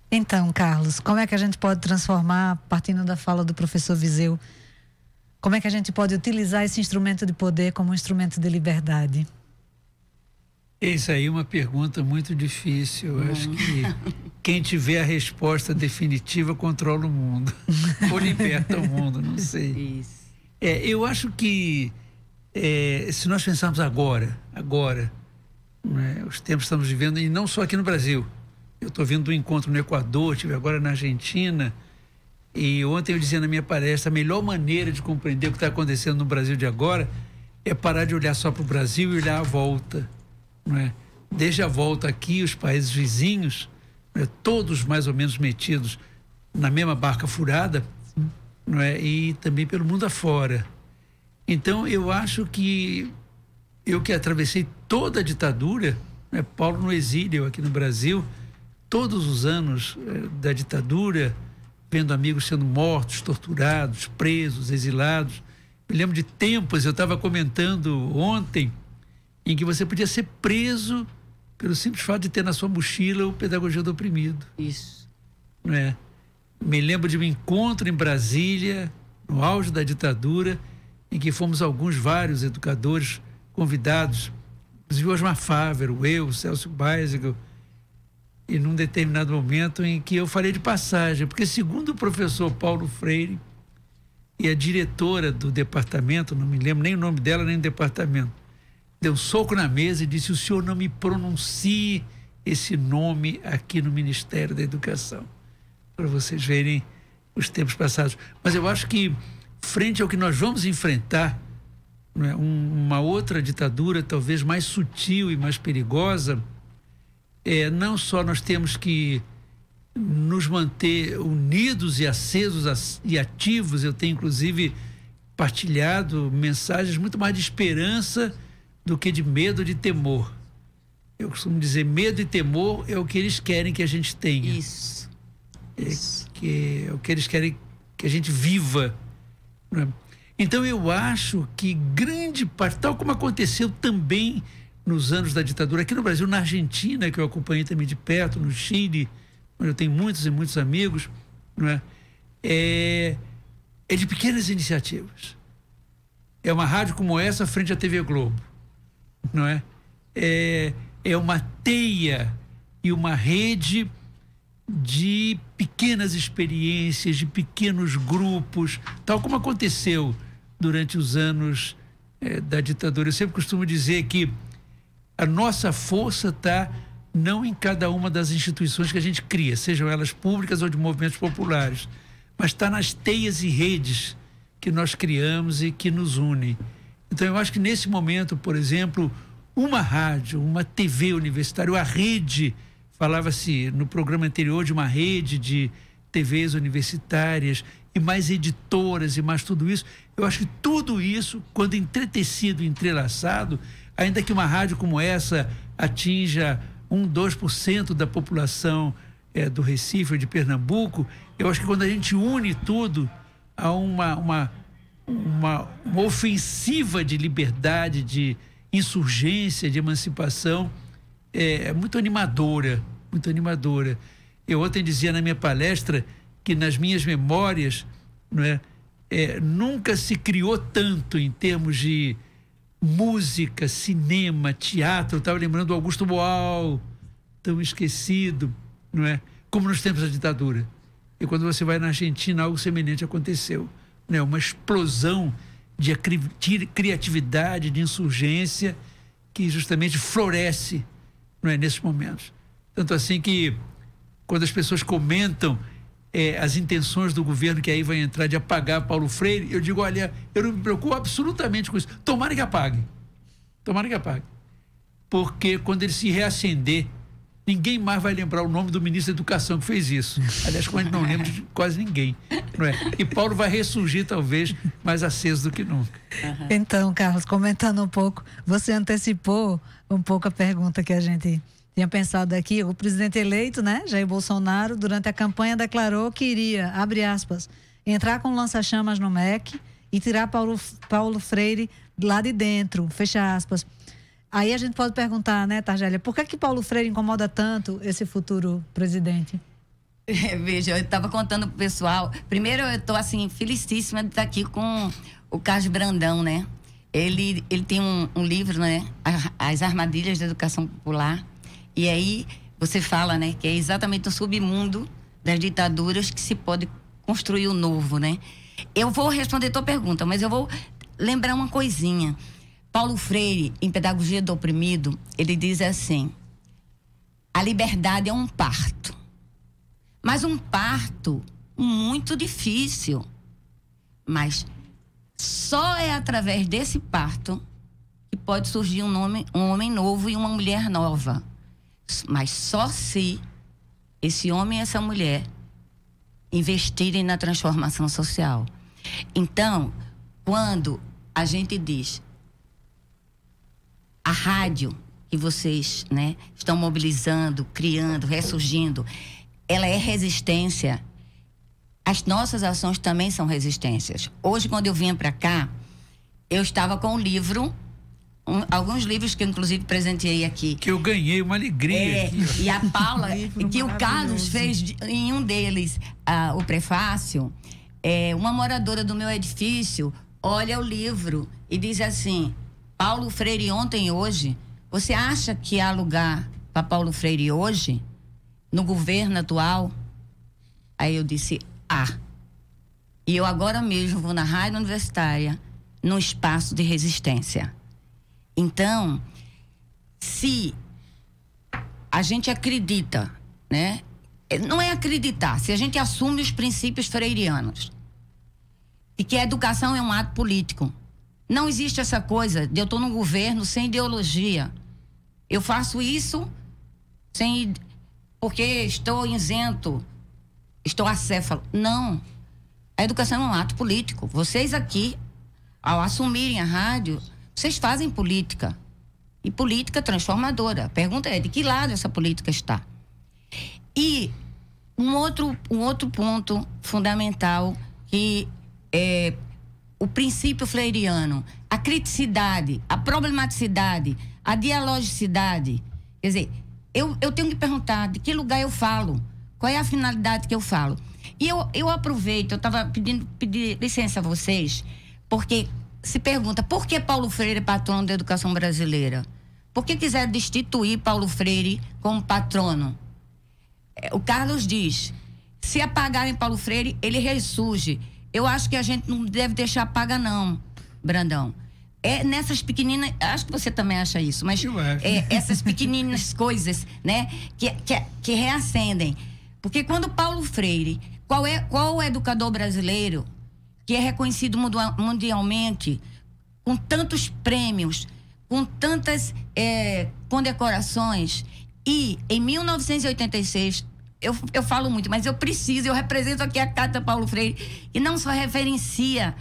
Speaker 6: Então, Carlos, como é que a gente pode transformar, partindo da fala do professor Viseu, como é que a gente pode utilizar esse instrumento de poder como um instrumento de liberdade?
Speaker 9: Isso aí é uma pergunta muito difícil. Eu acho que quem tiver a resposta definitiva controla o mundo. Ou liberta o mundo, não sei.
Speaker 8: Isso.
Speaker 9: Eu acho que se nós pensarmos agora, né, os tempos que estamos vivendo, e não só aqui no Brasil. Eu estou vindo do encontro no Equador, estive agora na Argentina, e ontem eu dizia na minha palestra, a melhor maneira de compreender o que está acontecendo no Brasil de agora é parar de olhar só para o Brasil e olhar à volta. Não é? Desde a volta aqui, os países vizinhos, todos mais ou menos metidos na mesma barca furada, não é? E também pelo mundo afora. Então, eu acho que eu que atravessei toda a ditadura, né? Paulo no exílio aqui no Brasil, todos os anos da ditadura, vendo amigos sendo mortos, torturados, presos, exilados. Me lembro de tempos, eu estava comentando ontem, em que você podia ser preso pelo simples fato de ter na sua mochila o Pedagogia do Oprimido.
Speaker 8: Isso.
Speaker 9: Não é? Me lembro de um encontro em Brasília, no auge da ditadura, em que fomos vários educadores convidados, inclusive o Osmar Fávero, eu, o Celso Beisegel, e num determinado momento em que eu falei de passagem, porque segundo o professor Paulo Freire e a diretora do departamento, não me lembro nem o nome dela, nem o departamento, deu um soco na mesa e disse: o senhor não me pronuncie esse nome aqui no Ministério da Educação, para vocês verem os tempos passados. Mas eu acho que, frente ao que nós vamos enfrentar, não é, uma outra ditadura talvez mais sutil e mais perigosa, não só nós temos que nos manter unidos e acesos e ativos. Eu tenho inclusive partilhado mensagens muito mais de esperança do que de medo ou de temor. Eu costumo dizer, medo e temor é o que eles querem que a gente tenha.
Speaker 8: Isso.
Speaker 9: É o que eles querem que a gente viva. Né? Então eu acho que grande parte, tal como aconteceu também nos anos da ditadura, aqui no Brasil, na Argentina, que eu acompanhei também de perto, no Chile, onde eu tenho muitos e muitos amigos, não é? É de pequenas iniciativas. É uma rádio como essa frente à TV Globo. Não é? É uma teia e uma rede de pequenas experiências, de pequenos grupos, tal como aconteceu durante os anos da ditadura. Eu sempre costumo dizer que a nossa força está não em cada uma das instituições que a gente cria, sejam elas públicas ou de movimentos populares, mas está nas teias e redes que nós criamos e que nos unem. Então, eu acho que nesse momento, por exemplo, uma rádio, uma TV universitária, a rede, falava-se no programa anterior de uma rede de TVs universitárias e mais editoras e mais tudo isso. Eu acho que tudo isso, quando entretecido, entrelaçado, ainda que uma rádio como essa atinja 2% da população do Recife ou de Pernambuco, eu acho que quando a gente une tudo a uma ofensiva de liberdade, de insurgência, de emancipação, é muito animadora, muito animadora. Eu ontem dizia na minha palestra que nas minhas memórias, não é, nunca se criou tanto em termos de música, cinema, teatro. Eu estava lembrando do Augusto Boal, tão esquecido, não é? Como nos tempos da ditadura. E quando você vai na Argentina, algo semelhante aconteceu, né? Uma explosão de criatividade, de insurgência, que justamente floresce, não é, nesses momentos. Tanto assim que, quando as pessoas comentam as intenções do governo que aí vai entrar de apagar Paulo Freire, eu digo, olha, eu não me preocupo absolutamente com isso. Tomara que apague. Tomara que apague. Porque quando ele se reacender, ninguém mais vai lembrar o nome do ministro da Educação que fez isso. Aliás, como a gente não lembra de quase ninguém, não é? E Paulo vai ressurgir, talvez, mais aceso do que nunca.
Speaker 6: Então, Carlos, comentando um pouco, você antecipou um pouco a pergunta que a gente tinha pensado aqui. O presidente eleito, né, Jair Bolsonaro, durante a campanha declarou que iria, abre aspas, entrar com lança-chamas no MEC e tirar Paulo Freire lá de dentro, fecha aspas. Aí a gente pode perguntar, né, Targélia, por que Paulo Freire incomoda tanto esse futuro presidente?
Speaker 8: Veja, eu estava contando pro pessoal. Primeiro, eu estou assim, felicíssima de estar aqui com o Carlos Brandão, né? Ele tem um livro, né? As Armadilhas da Educação Popular. E aí você fala, né, que é exatamente o submundo das ditaduras que se pode construir o novo, né? Eu vou responder a tua pergunta, mas eu vou lembrar uma coisinha. Paulo Freire, em Pedagogia do Oprimido, ele diz assim: a liberdade é um parto, mas um parto muito difícil. Mas só é através desse parto que pode surgir um homem novo e uma mulher nova. Mas só se esse homem e essa mulher investirem na transformação social. Então, quando a gente diz a rádio que vocês, né, estão mobilizando, criando, ressurgindo, ela é resistência. As nossas ações também são resistências. Hoje, quando eu vinha para cá, eu estava com um livro, alguns livros que eu inclusive presenteei aqui.
Speaker 9: Que eu ganhei, uma alegria.
Speaker 8: E a Paula, que o Carlos fez em um deles o prefácio, uma moradora do meu edifício olha o livro e diz assim: Paulo Freire ontem e hoje, você acha que há lugar para Paulo Freire hoje, no governo atual? Aí eu disse, E eu agora mesmo vou na rádio universitária, num espaço de resistência. Então, se a gente acredita, né? Não é acreditar, se a gente assume os princípios freirianos, e que a educação é um ato político. Não existe essa coisa de eu estou no governo sem ideologia. Eu faço isso porque estou isento, estou acéfalo. Não. A educação é um ato político. Vocês aqui, ao assumirem a rádio, vocês fazem política. E política transformadora. A pergunta é, de que lado essa política está? E um outro ponto fundamental que é o princípio freiriano, a criticidade, a problematicidade, a dialogicidade. Quer dizer, eu tenho que perguntar de que lugar eu falo, qual é a finalidade que eu falo. E eu aproveito, eu estava pedindo licença a vocês, porque se pergunta, por que Paulo Freire é patrono da educação brasileira? Por que quiser destituir Paulo Freire como patrono? O Carlos diz, se apagarem Paulo Freire, ele ressurge. Eu acho que a gente não deve deixar apagar, não, Brandão. é nessas pequeninas, acho que você também acha isso, mas essas pequeninas coisas, né, que reacendem. Porque quando Paulo Freire, qual o educador brasileiro que é reconhecido mundialmente, com tantos prêmios, com tantas condecorações, e em 1986, eu falo muito, mas eu represento aqui a Cátedra Paulo Freire, e não só referencia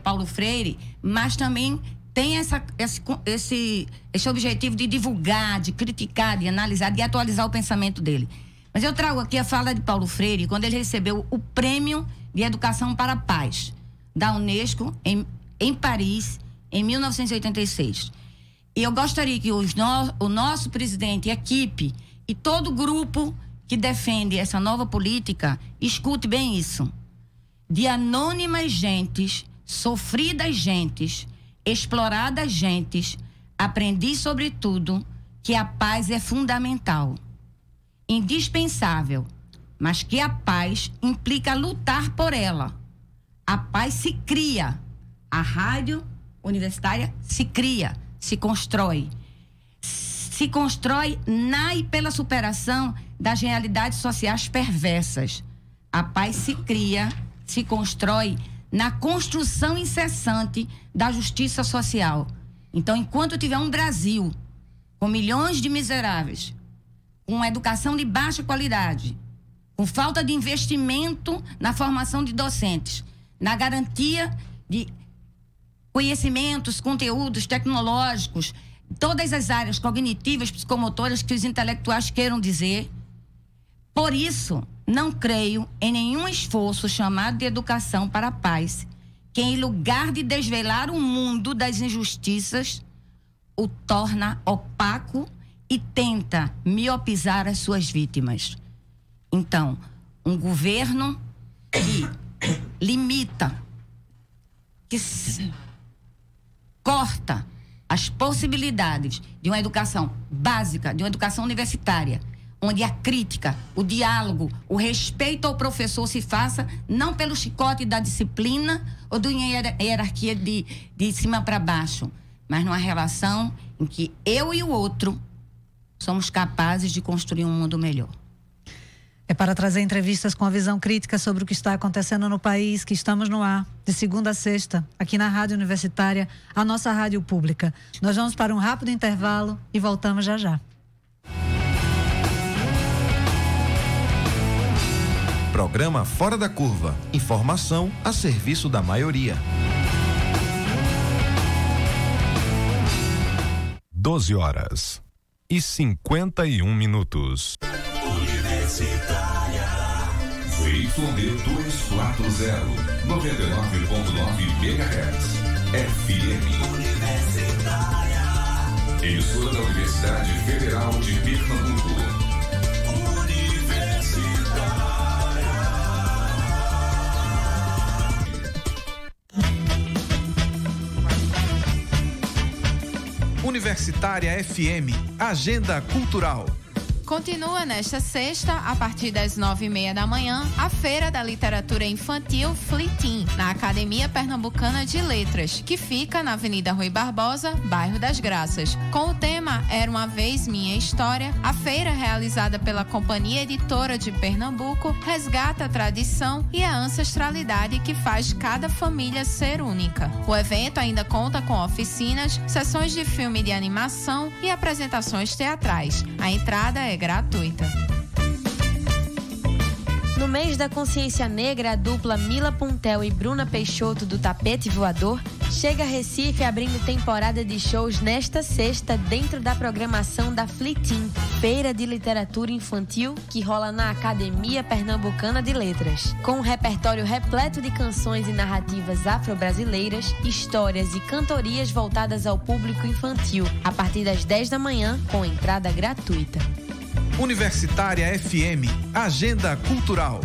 Speaker 8: Paulo Freire, mas também tem esse objetivo de divulgar, de criticar, de analisar, de atualizar o pensamento dele. Mas eu trago aqui a fala de Paulo Freire, quando ele recebeu o Prêmio de Educação para a Paz, da Unesco, em Paris, em 1986. E eu gostaria que o nosso presidente, equipe e todo o grupo que defende essa nova política, escute bem isso. De anônimas gentes, sofridas gentes, exploradas gentes, aprendi sobretudo que a paz é fundamental, indispensável, mas que a paz implica lutar por ela. A paz se cria. A rádio universitária se cria, se constrói. Se constrói na e pela superação das realidades sociais perversas. A paz se cria, se constrói na construção incessante da justiça social. Então, enquanto tiver um Brasil com milhões de miseráveis, com uma educação de baixa qualidade, com falta de investimento na formação de docentes, na garantia de conhecimentos, conteúdos tecnológicos, todas as áreas cognitivas, psicomotoras que os intelectuais queiram dizer. Por isso, não creio em nenhum esforço chamado de educação para a paz, que em lugar de desvelar o mundo das injustiças, o torna opaco e tenta miopizar as suas vítimas. Então, um governo que limita, que corta as possibilidades de uma educação básica, de uma educação universitária, onde a crítica, o diálogo, o respeito ao professor se faça não pelo chicote da disciplina ou da hierarquia de cima para baixo, mas numa relação em que eu e o outro somos capazes de construir um mundo melhor.
Speaker 6: É para trazer entrevistas com a visão crítica sobre o que está acontecendo no país que estamos no ar, de segunda a sexta, aqui na Rádio Universitária, a nossa rádio pública. Nós vamos para um rápido intervalo e voltamos já já.
Speaker 1: Programa Fora da Curva. Informação a serviço da maioria.
Speaker 2: 12h51. Universitária. ZYD 240, 99.9 MHz. FM. Universitária. Emissora da Universidade Federal de Pernambuco.
Speaker 3: Universitária FM, Agenda Cultural.
Speaker 4: Continua nesta sexta, a partir das 9h30 da manhã, a Feira da Literatura Infantil Flitim, na Academia Pernambucana de Letras, que fica na Avenida Rui Barbosa, bairro das Graças. Com o tema Era uma Vez Minha História, a feira, realizada pela Companhia Editora de Pernambuco, resgata a tradição e a ancestralidade que faz cada família ser única. O evento ainda conta com oficinas, sessões de filme de animação e apresentações teatrais. A entrada é gratuita.
Speaker 5: No mês da consciência negra, a dupla Mila Puntel e Bruna Peixoto do Tapete Voador chega a Recife abrindo temporada de shows nesta sexta dentro da programação da Flitim, Feira de Literatura Infantil que rola na Academia Pernambucana de Letras. Com um repertório repleto de canções e narrativas afro-brasileiras, histórias e cantorias voltadas ao público infantil, a partir das 10 da manhã, com entrada gratuita.
Speaker 3: Universitária FM, Agenda Cultural.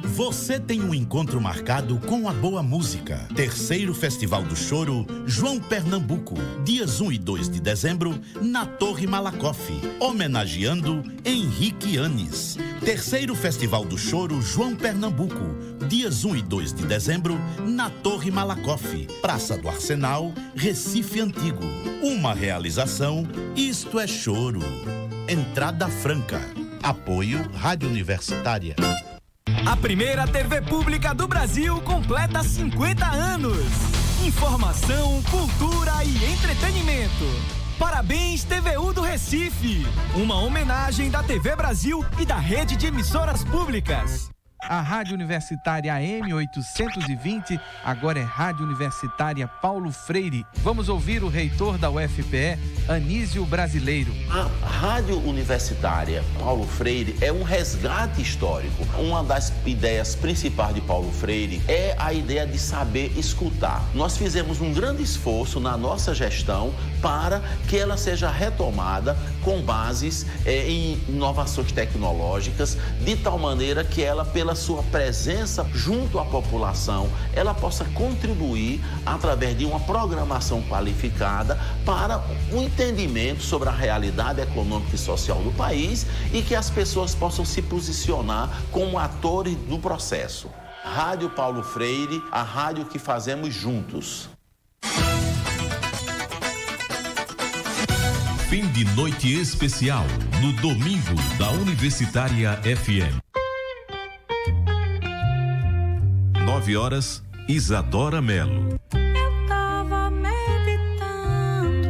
Speaker 15: Você tem um encontro marcado com a boa música. Terceiro Festival do Choro, João Pernambuco. Dias 1 e 2 de dezembro, na Torre Malakoff. Homenageando Henrique Anis. Terceiro Festival do Choro, João Pernambuco. dias 1 e 2 de dezembro, na Torre Malakoff, Praça do Arsenal, Recife Antigo. Uma realização, Isto é Choro. Entrada franca. Apoio Rádio Universitária.
Speaker 16: A primeira TV pública do Brasil completa 50 anos. Informação, cultura e entretenimento. Parabéns, TVU do Recife. Uma homenagem da TV Brasil e da rede de emissoras públicas.
Speaker 3: A Rádio Universitária AM 820 agora é Rádio Universitária Paulo Freire. Vamos ouvir o reitor da UFPE, Anísio Brasileiro.
Speaker 11: A Rádio Universitária Paulo Freire é um resgate histórico. Uma das ideias principais de Paulo Freire é a ideia de saber escutar. Nós fizemos um grande esforço na nossa gestão para que ela seja retomada com bases em inovações tecnológicas, de tal maneira que ela, pela sua presença junto à população, ela possa contribuir através de uma programação qualificada para um entendimento sobre a realidade econômica e social do país e que as pessoas possam se posicionar como atores do processo. Rádio Paulo Freire, a rádio que fazemos juntos.
Speaker 2: Fim de noite especial no domingo da Universitária FM. 9 horas, Isadora Mello.
Speaker 17: Eu tava meditando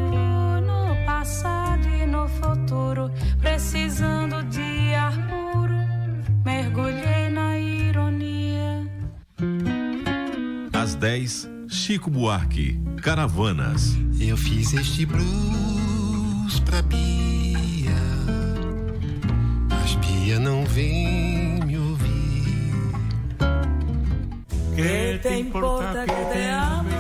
Speaker 17: no passado e no futuro, precisando de ar puro, mergulhei na ironia.
Speaker 2: Às 10, Chico Buarque, Caravanas.
Speaker 18: Eu fiz este blues pra Bia, mas Bia não vem me ouvir.
Speaker 19: ¿Qué te importa que te ame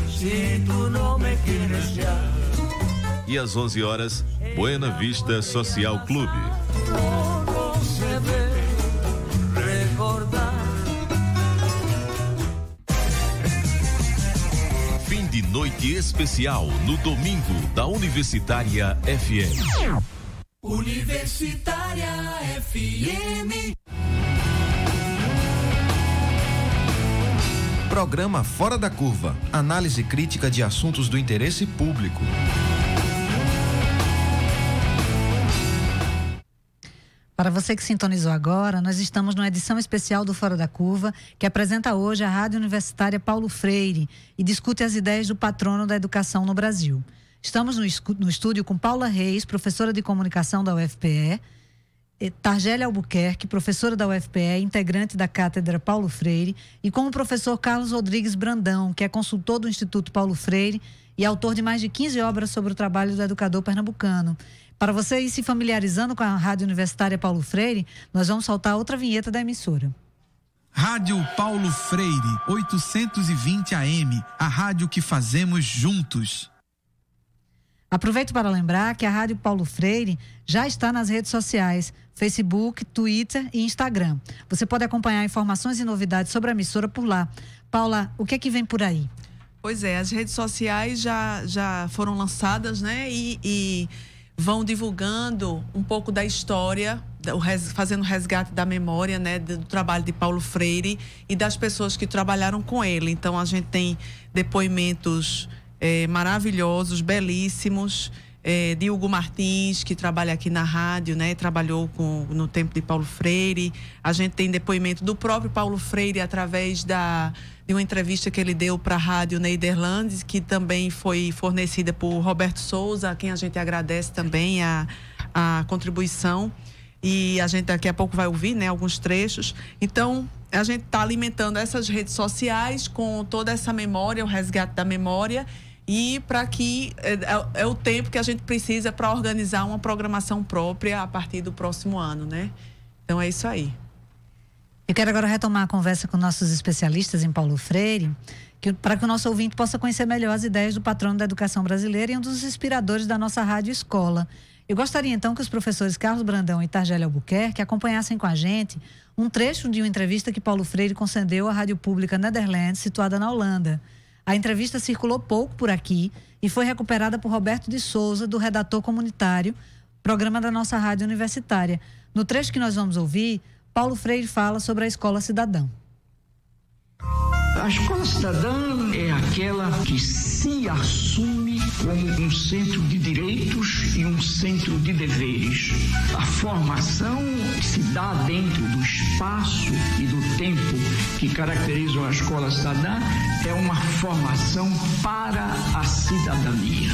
Speaker 19: si tú no me quieres ya?
Speaker 2: E às 11 horas, Buena Vista Social Clube.
Speaker 19: Todo se ve recordar.
Speaker 2: Fim de noite especial no domingo da Universitária FM.
Speaker 19: Universitária FM.
Speaker 1: Programa Fora da Curva. Análise crítica de assuntos do interesse público.
Speaker 6: Para você que sintonizou agora, nós estamos numa edição especial do Fora da Curva, que apresenta hoje a Rádio Universitária Paulo Freire e discute as ideias do patrono da educação no Brasil. Estamos no estúdio com Paula Reis, professora de comunicação da UFPE, Targélia Albuquerque, professora da UFPE, integrante da Cátedra Paulo Freire, e com o professor Carlos Rodrigues Brandão, que é consultor do Instituto Paulo Freire e autor de mais de 15 obras sobre o trabalho do educador pernambucano. Para você ir se familiarizando com a Rádio Universitária Paulo Freire, nós vamos soltar outra vinheta da emissora.
Speaker 3: Rádio Paulo Freire, 820 AM, a rádio que fazemos juntos.
Speaker 6: Aproveito para lembrar que a Rádio Paulo Freire já está nas redes sociais, Facebook, Twitter e Instagram. Você pode acompanhar informações e novidades sobre a emissora por lá. Paula, o que é que vem por aí?
Speaker 7: Pois é, as redes sociais já foram lançadas, né? E vão divulgando um pouco da história, fazendo resgate da memória, né? Do trabalho de Paulo Freire e das pessoas que trabalharam com ele. Então, a gente tem depoimentos maravilhosos, belíssimos, de Hugo Martins, que trabalha aqui na rádio, né? Trabalhou no tempo de Paulo Freire. A gente tem depoimento do próprio Paulo Freire através de uma entrevista que ele deu para a Rádio Nederlandes, que também foi fornecida por Roberto Souza, a quem a gente agradece também a contribuição. E a gente daqui a pouco vai ouvir, né, alguns trechos. Então, a gente está alimentando essas redes sociais com toda essa memória, o resgate da memória, e para que é o tempo que a gente precisa para organizar uma programação própria a partir do próximo ano, né? Então é isso aí.
Speaker 6: Eu quero agora retomar a conversa com nossos especialistas em Paulo Freire, para que o nosso ouvinte possa conhecer melhor as ideias do patrono da educação brasileira e um dos inspiradores da nossa rádio escola. Eu gostaria então que os professores Carlos Brandão e Targélia Albuquerque acompanhassem com a gente um trecho de uma entrevista que Paulo Freire concedeu à Rádio Pública Nederlands, situada na Holanda. A entrevista circulou pouco por aqui e foi recuperada por Roberto de Souza, do Redator Comunitário, programa da nossa rádio universitária. No trecho que nós vamos ouvir, Paulo Freire fala sobre a Escola Cidadã.
Speaker 20: A escola cidadã é aquela que se assume como um centro de direitos e um centro de deveres. A formação que se dá dentro do espaço e do tempo que caracterizam a escola cidadã é uma formação para a cidadania.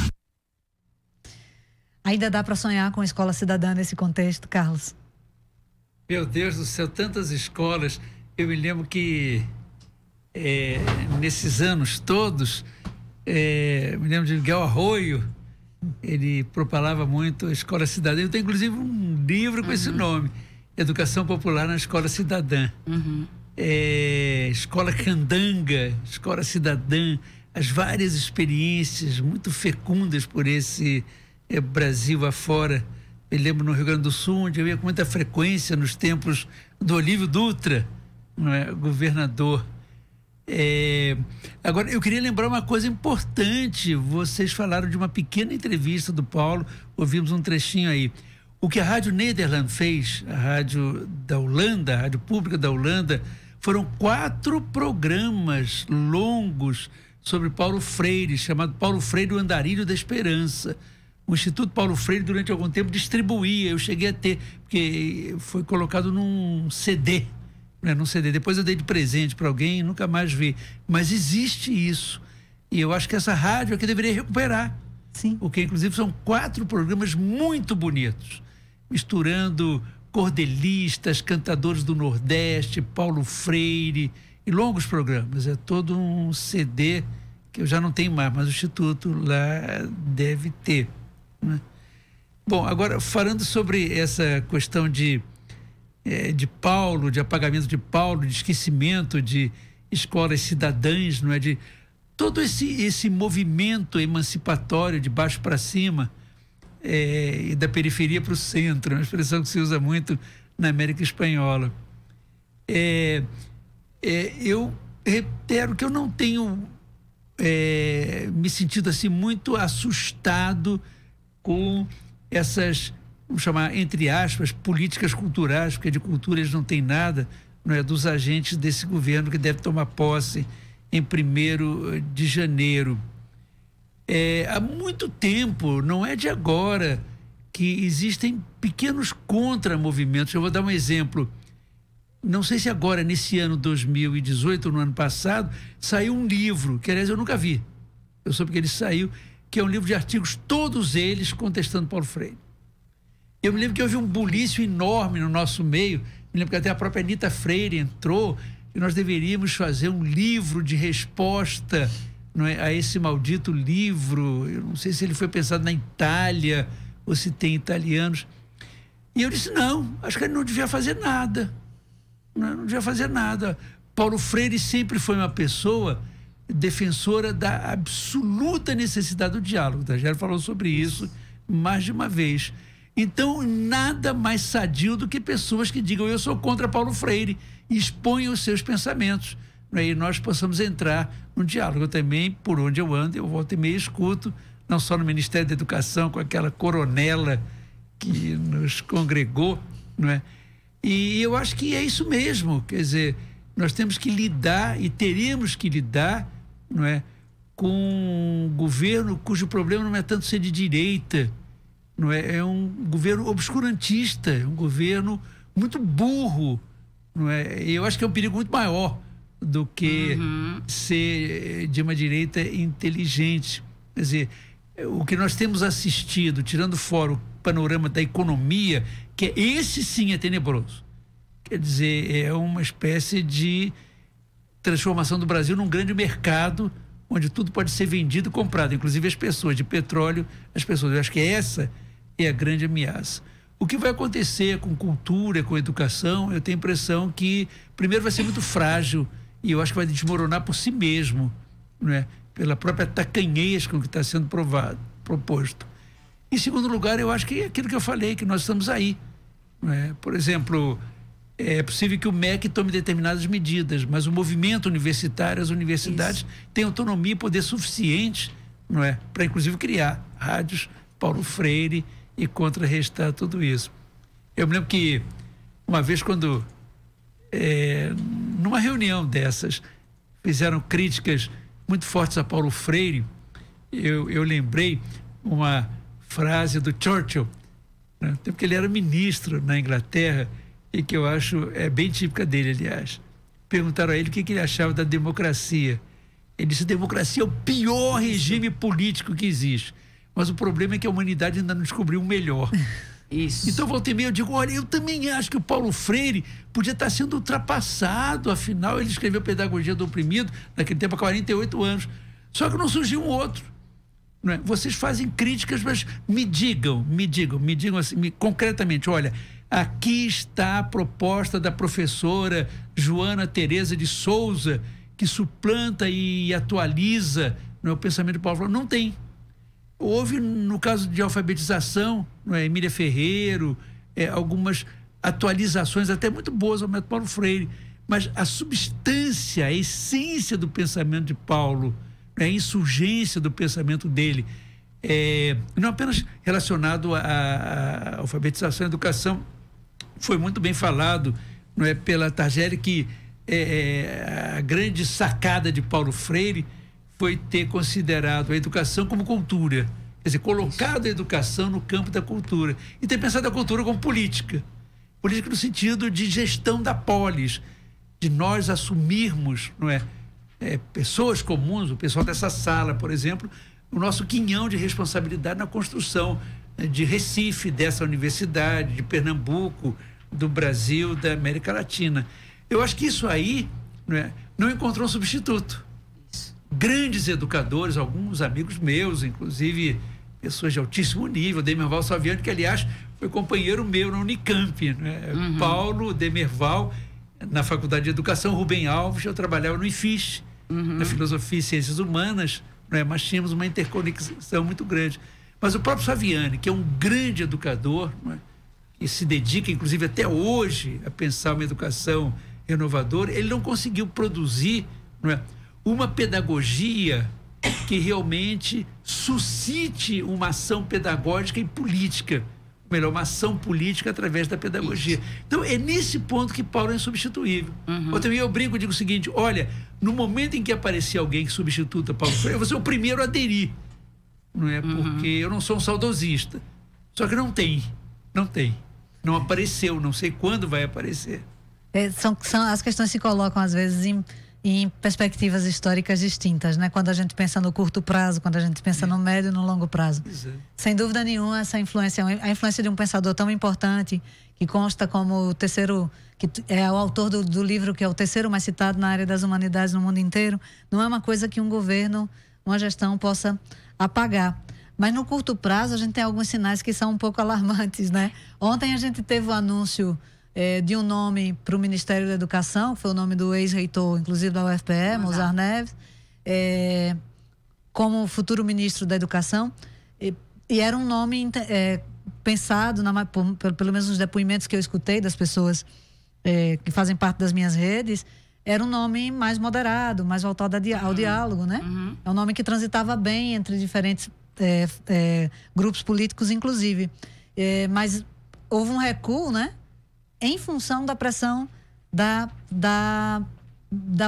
Speaker 6: Ainda dá para sonhar com a escola cidadã nesse contexto, Carlos?
Speaker 9: Meu Deus do céu, tantas escolas. Eu me lembro que nesses anos todos, me lembro de Miguel Arroio, ele propalava muito a Escola Cidadã. Eu tenho inclusive um livro com esse nome, Educação Popular na Escola Cidadã. Escola Candanga, Escola Cidadã, as várias experiências muito fecundas por esse Brasil afora. Eu lembro no Rio Grande do Sul, onde eu ia com muita frequência nos tempos do Olívio Dutra, governador. Agora, eu queria lembrar uma coisa importante. Vocês falaram de uma pequena entrevista do Paulo, ouvimos um trechinho aí. O que a Rádio Nederland fez, a rádio da Holanda, a rádio pública da Holanda, foram 4 programas longos sobre Paulo Freire, chamado Paulo Freire, o Andarilho da Esperança. O Instituto Paulo Freire, durante algum tempo, distribuía. Eu cheguei a ter, porque foi colocado num CD. Num CD. Depois eu dei de presente para alguém e nunca mais vi. Mas existe isso. E eu acho que essa rádio aqui deveria recuperar.
Speaker 6: Sim.
Speaker 9: Porque, inclusive, são 4 programas muito bonitos. Misturando cordelistas, cantadores do Nordeste, Paulo Freire e longos programas. É todo um CD que eu já não tenho mais, mas o Instituto lá deve ter. Né? Bom, agora, falando sobre essa questão de Paulo, de apagamento de Paulo, de esquecimento de escolas cidadãs, não é? De todo esse movimento emancipatório de baixo para cima e da periferia para o centro, é uma expressão que se usa muito na América Espanhola. Eu reitero que eu não tenho me sentido assim muito assustado com essas, vamos chamar, entre aspas, políticas culturais, porque de cultura eles não têm nada, não é, dos agentes desse governo que deve tomar posse em 1º de janeiro. Há muito tempo, não é de agora, que existem pequenos contramovimentos. Eu vou dar um exemplo. Não sei se agora, nesse ano 2018, ou no ano passado, saiu um livro, que aliás eu nunca vi. Eu soube que ele saiu, que é um livro de artigos, todos eles contestando Paulo Freire. Eu me lembro que houve um bulício enorme no nosso meio, me lembro que até a própria Anita Freire entrou, e nós deveríamos fazer um livro de resposta, não é, a esse maldito livro. Eu não sei se ele foi pensado na Itália, ou se tem italianos. E eu disse, não, acho que ele não devia fazer nada. Não devia fazer nada. Paulo Freire sempre foi uma pessoa defensora da absoluta necessidade do diálogo. O Tagero falou sobre isso mais de uma vez. Então, nada mais sadio do que pessoas que digam, eu sou contra Paulo Freire, e exponham os seus pensamentos. E nós possamos entrar no diálogo. Eu também, por onde eu ando, eu volto e meio escuto, não só no Ministério da Educação, com aquela coronela que nos congregou, não é? E eu acho que é isso mesmo, quer dizer, nós temos que lidar e teríamos que lidar, não é, com um governo cujo problema não é tanto ser de direita, não é? É um governo obscurantista, é um governo muito burro, não é? E eu acho que é um perigo muito maior do que ser de uma direita inteligente. Quer dizer, o que nós temos assistido, tirando fora o panorama da economia, que esse sim é tenebroso. Quer dizer, é uma espécie de transformação do Brasil num grande mercado onde tudo pode ser vendido e comprado, inclusive as pessoas, de petróleo, as pessoas. Eu acho que essa é a grande ameaça. O que vai acontecer com cultura, com educação, eu tenho a impressão que, primeiro, vai ser muito frágil e eu acho que vai desmoronar por si mesmo, não é? Pela própria tacanhez com que está sendo proposto. Em segundo lugar, eu acho que é aquilo que eu falei, que nós estamos aí. Não é? Por exemplo, é possível que o MEC tome determinadas medidas, mas o movimento universitário, as universidades, têm autonomia e poder suficiente, não é, para inclusive criar rádios Paulo Freire e contrarrestar tudo isso. Eu me lembro que uma vez, quando numa reunião dessas, fizeram críticas muito fortes a Paulo Freire. Eu lembrei uma frase do Churchill, né? Porque ele era ministro na Inglaterra, e que eu acho bem típica dele, aliás. Perguntaram a ele o que ele achava da democracia. Ele disse: a democracia é o pior regime político que existe. Mas o problema é que a humanidade ainda não descobriu um melhor.
Speaker 8: Isso.
Speaker 9: Então, volta e meia, eu digo: olha, eu também acho que o Paulo Freire podia estar sendo ultrapassado. Afinal, ele escreveu Pedagogia do Oprimido, naquele tempo, há 48 anos. Só que não surgiu um outro. Não é? Vocês fazem críticas, mas me digam assim, concretamente: olha, aqui está a proposta da professora Joana Tereza de Souza, que suplanta e atualiza, não é, o pensamento de Paulo Freire. Não tem. Houve, no caso de alfabetização, não é, Emília Ferreiro, algumas atualizações até muito boas ao método Paulo Freire, mas a substância, a essência do pensamento de Paulo, a insurgência do pensamento dele, não apenas relacionado à alfabetização e educação, foi muito bem falado, não é, pela Targelli, que a grande sacada de Paulo Freire foi ter considerado a educação como cultura, quer dizer, colocado a educação no campo da cultura e ter pensado a cultura como política no sentido de gestão da polis, de nós assumirmos, não é, pessoas comuns, o pessoal dessa sala, por exemplo, o nosso quinhão de responsabilidade na construção de Recife, dessa universidade, de Pernambuco, do Brasil, da América Latina. Eu acho que isso aí, não encontrou um substituto. Grandes educadores, alguns amigos meus, inclusive pessoas de altíssimo nível, Demerval Salviani, que aliás foi companheiro meu na Unicamp, né? Uhum. Paulo Demerval, na Faculdade de Educação, Rubem Alves, eu trabalhava no IFIS, na Filosofia e Ciências Humanas, né? Mas tínhamos uma interconexão muito grande. Mas o próprio Salviani, que é um grande educador, né? Que se dedica, inclusive até hoje, a pensar uma educação renovadora, ele não conseguiu produzir, não é, uma pedagogia que realmente suscite uma ação pedagógica e política, melhor, uma ação política através da pedagogia. Então, é nesse ponto que Paulo é insubstituível. Ou também eu brinco e digo o seguinte: olha, no momento em que aparecer alguém que substituta Paulo Freire, eu vou ser o primeiro a aderir, não é? Porque eu não sou um saudosista. Só que não não apareceu, não sei quando vai aparecer.
Speaker 6: As questões se colocam às vezes em perspectivas históricas distintas, né? Quando a gente pensa no curto prazo, quando a gente pensa no médio e no longo prazo. Exato. Sem dúvida nenhuma, essa influência, a influência de um pensador tão importante, que consta como o terceiro, que é o autor do livro que é o terceiro mais citado na área das humanidades no mundo inteiro, não é uma coisa que um governo, uma gestão possa apagar. Mas no curto prazo a gente tem alguns sinais que são um pouco alarmantes, né? Ontem a gente teve o anúncio de um nome para o Ministério da Educação, que foi o nome do ex-reitor, inclusive da UFPE, Mozart Neves, como futuro ministro da Educação, e era um nome pensado, pelo menos nos depoimentos que eu escutei das pessoas que fazem parte das minhas redes, era um nome mais moderado, mais voltado ao diálogo, né? É um nome que transitava bem entre diferentes grupos políticos, inclusive. Mas houve um recuo, né? Em função da pressão da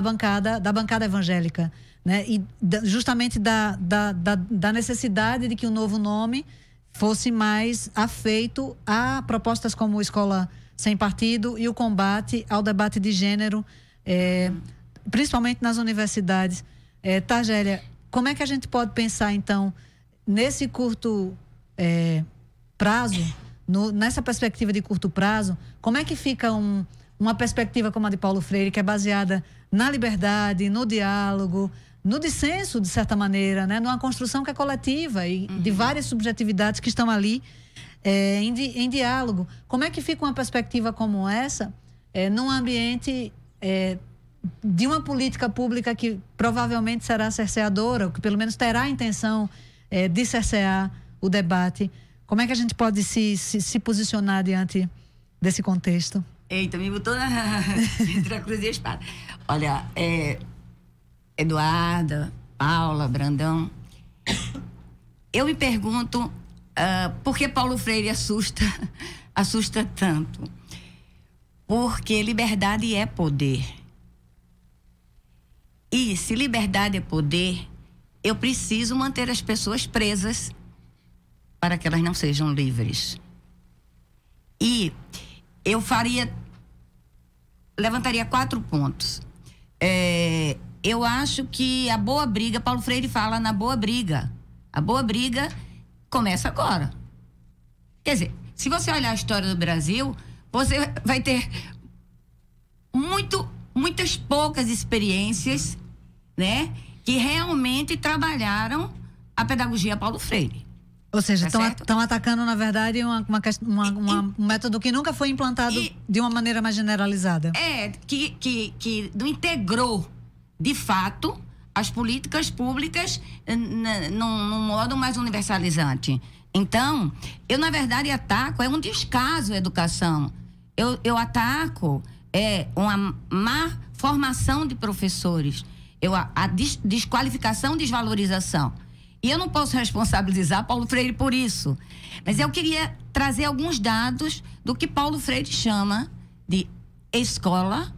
Speaker 6: bancada evangélica, né? E justamente da necessidade de que o novo nome fosse mais afeito a propostas como Escola Sem Partido e o combate ao debate de gênero, principalmente nas universidades. Targélia, como é que a gente pode pensar, então, nesse curto prazo, nessa perspectiva de curto prazo, como é que fica uma perspectiva como a de Paulo Freire, que é baseada na liberdade, no diálogo, no dissenso, de certa maneira, né? Numa construção que é coletiva e de várias subjetividades que estão ali em diálogo. Como é que fica uma perspectiva como essa num ambiente de uma política pública que provavelmente será cerceadora, ou que pelo menos terá a intenção de cercear o debate? Como é que a gente pode se posicionar diante desse contexto?
Speaker 8: Eita, me botou entre a cruz e a espada. Olha, Eduarda, Paula, Brandão, eu me pergunto por que Paulo Freire assusta tanto. Porque liberdade é poder. E se liberdade é poder, eu preciso manter as pessoas presas para que elas não sejam livres. E eu levantaria 4 pontos. Eu acho que a boa briga, Paulo Freire fala na boa briga. A boa briga começa agora. Quer dizer, se você olhar a história do Brasil, você vai ter muitas poucas experiências, né, que realmente trabalharam a pedagogia Paulo Freire.
Speaker 6: Ou seja, estão atacando, na verdade, um método que nunca foi implantado de uma maneira mais generalizada.
Speaker 8: Que não integrou, de fato, as políticas públicas num modo mais universalizante. Então, eu, na verdade, ataco, é um descaso à educação. Eu ataco uma má formação de professores, a desqualificação, desvalorização. E eu não posso responsabilizar Paulo Freire por isso. Mas eu queria trazer alguns dados do que Paulo Freire chama de escola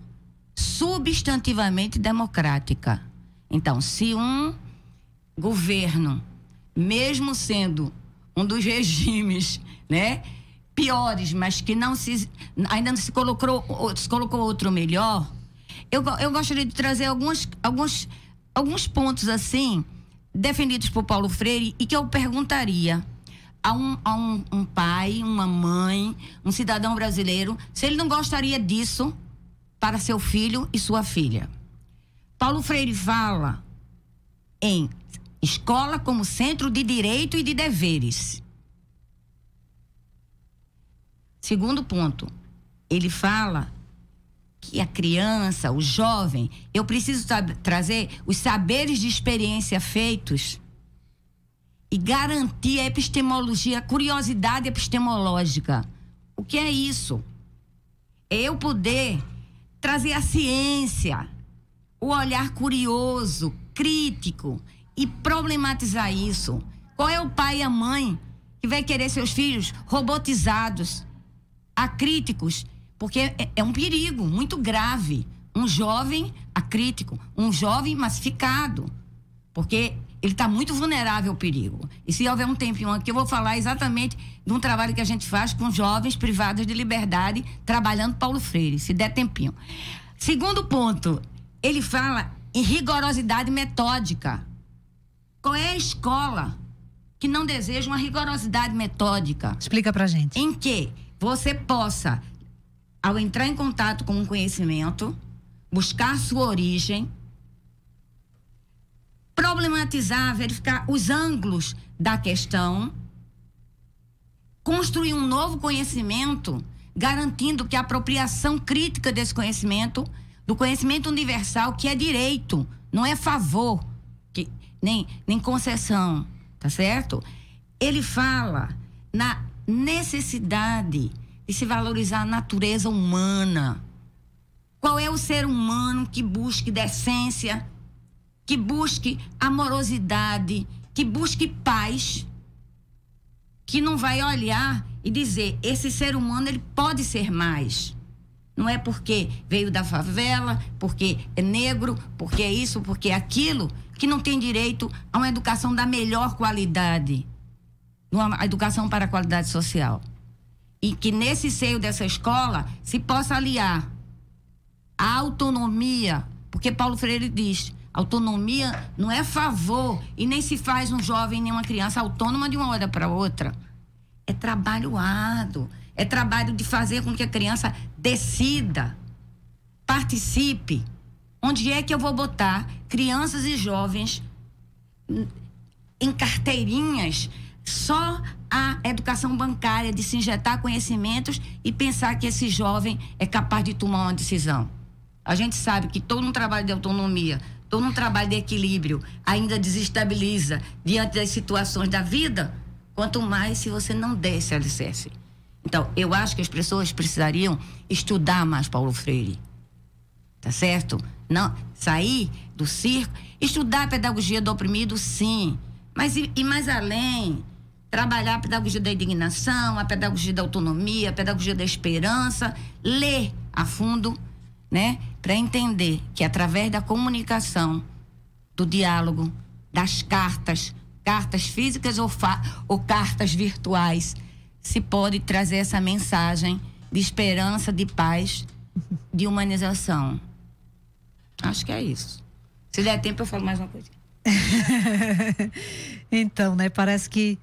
Speaker 8: substantivamente democrática. Então, se um governo, mesmo sendo um dos regimes, né, piores, mas que ainda não se colocou outro melhor, eu gostaria de trazer alguns pontos assim, defendidos por Paulo Freire, e que eu perguntaria a um pai, uma mãe, um cidadão brasileiro, se ele não gostaria disso para seu filho e sua filha. Paulo Freire fala em escola como centro de direito e de deveres. Segundo ponto, ele fala que a criança, o jovem, eu preciso trazer os saberes de experiência feitos e garantir a epistemologia, a curiosidade epistemológica. O que é isso? É eu poder trazer a ciência, o olhar curioso, crítico, e problematizar isso. Qual é o pai e a mãe que vai querer seus filhos robotizados, acríticos? Porque é um perigo muito grave. Um jovem acrítico, um jovem massificado. Porque ele está muito vulnerável ao perigo. E se houver um tempinho aqui, eu vou falar exatamente de um trabalho que a gente faz com jovens privados de liberdade, trabalhando Paulo Freire, se der tempinho. Segundo ponto, ele fala em rigorosidade metódica. Qual é a escola que não deseja uma rigorosidade metódica?
Speaker 6: Explica pra gente.
Speaker 8: Em que você possa, ao entrar em contato com um conhecimento, buscar sua origem, problematizar, verificar os ângulos da questão, construir um novo conhecimento, garantindo que a apropriação crítica desse conhecimento, do conhecimento universal, que é direito, não é favor, nem concessão, tá certo? Ele fala na necessidade de se valorizar a natureza humana. Qual é o ser humano que busque decência, que busque amorosidade, que busque paz, que não vai olhar e dizer, esse ser humano, ele pode ser mais. Não é porque veio da favela, porque é negro, porque é isso, porque é aquilo, que não tem direito a uma educação da melhor qualidade, uma educação para a qualidade social. E que nesse seio dessa escola se possa aliar a autonomia, porque Paulo Freire diz, autonomia não é favor e nem se faz um jovem nem uma criança autônoma de uma hora para outra. É trabalho árduo, é trabalho de fazer com que a criança decida, participe. Onde é que eu vou botar crianças e jovens em carteirinhas, só a educação bancária de se injetar conhecimentos e pensar que esse jovem é capaz de tomar uma decisão? A gente sabe que todo um trabalho de autonomia, todo um trabalho de equilíbrio ainda desestabiliza diante das situações da vida, quanto mais se você não der esse alicerce. Então, eu acho que as pessoas precisariam estudar mais Paulo Freire, tá certo? Não sair do circo, estudar a pedagogia do oprimido, sim, mas e mais além, trabalhar a pedagogia da indignação, a pedagogia da autonomia, a pedagogia da esperança, ler a fundo, né? Para entender que através da comunicação, do diálogo, das cartas físicas ou cartas virtuais, se pode trazer essa mensagem de esperança, de paz, de humanização. Acho que é isso. Se der tempo, eu falo mais uma coisa.
Speaker 6: Então, né, parece que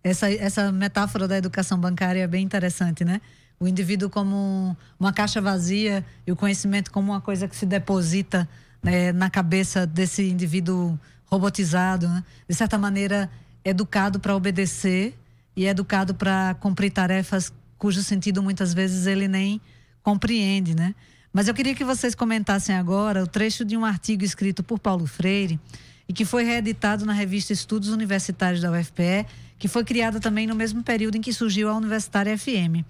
Speaker 6: essa metáfora da educação bancária é bem interessante, né? O indivíduo como uma caixa vazia e o conhecimento como uma coisa que se deposita, né, na cabeça desse indivíduo robotizado, né? De certa maneira, educado para obedecer e educado para cumprir tarefas cujo sentido muitas vezes ele nem compreende, né? Mas eu queria que vocês comentassem agora o trecho de um artigo escrito por Paulo Freire e que foi reeditado na revista Estudos Universitários da UFPE, que foi criada também no mesmo período em que surgiu a Universitária FM.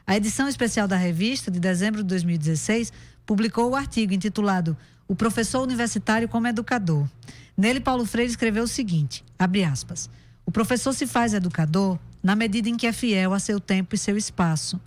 Speaker 6: A edição especial da revista, de dezembro de 2016, publicou o artigo intitulado O Professor Universitário como Educador. Nele, Paulo Freire escreveu o seguinte, abre aspas, o professor se faz educador na medida em que é fiel a seu tempo e seu espaço.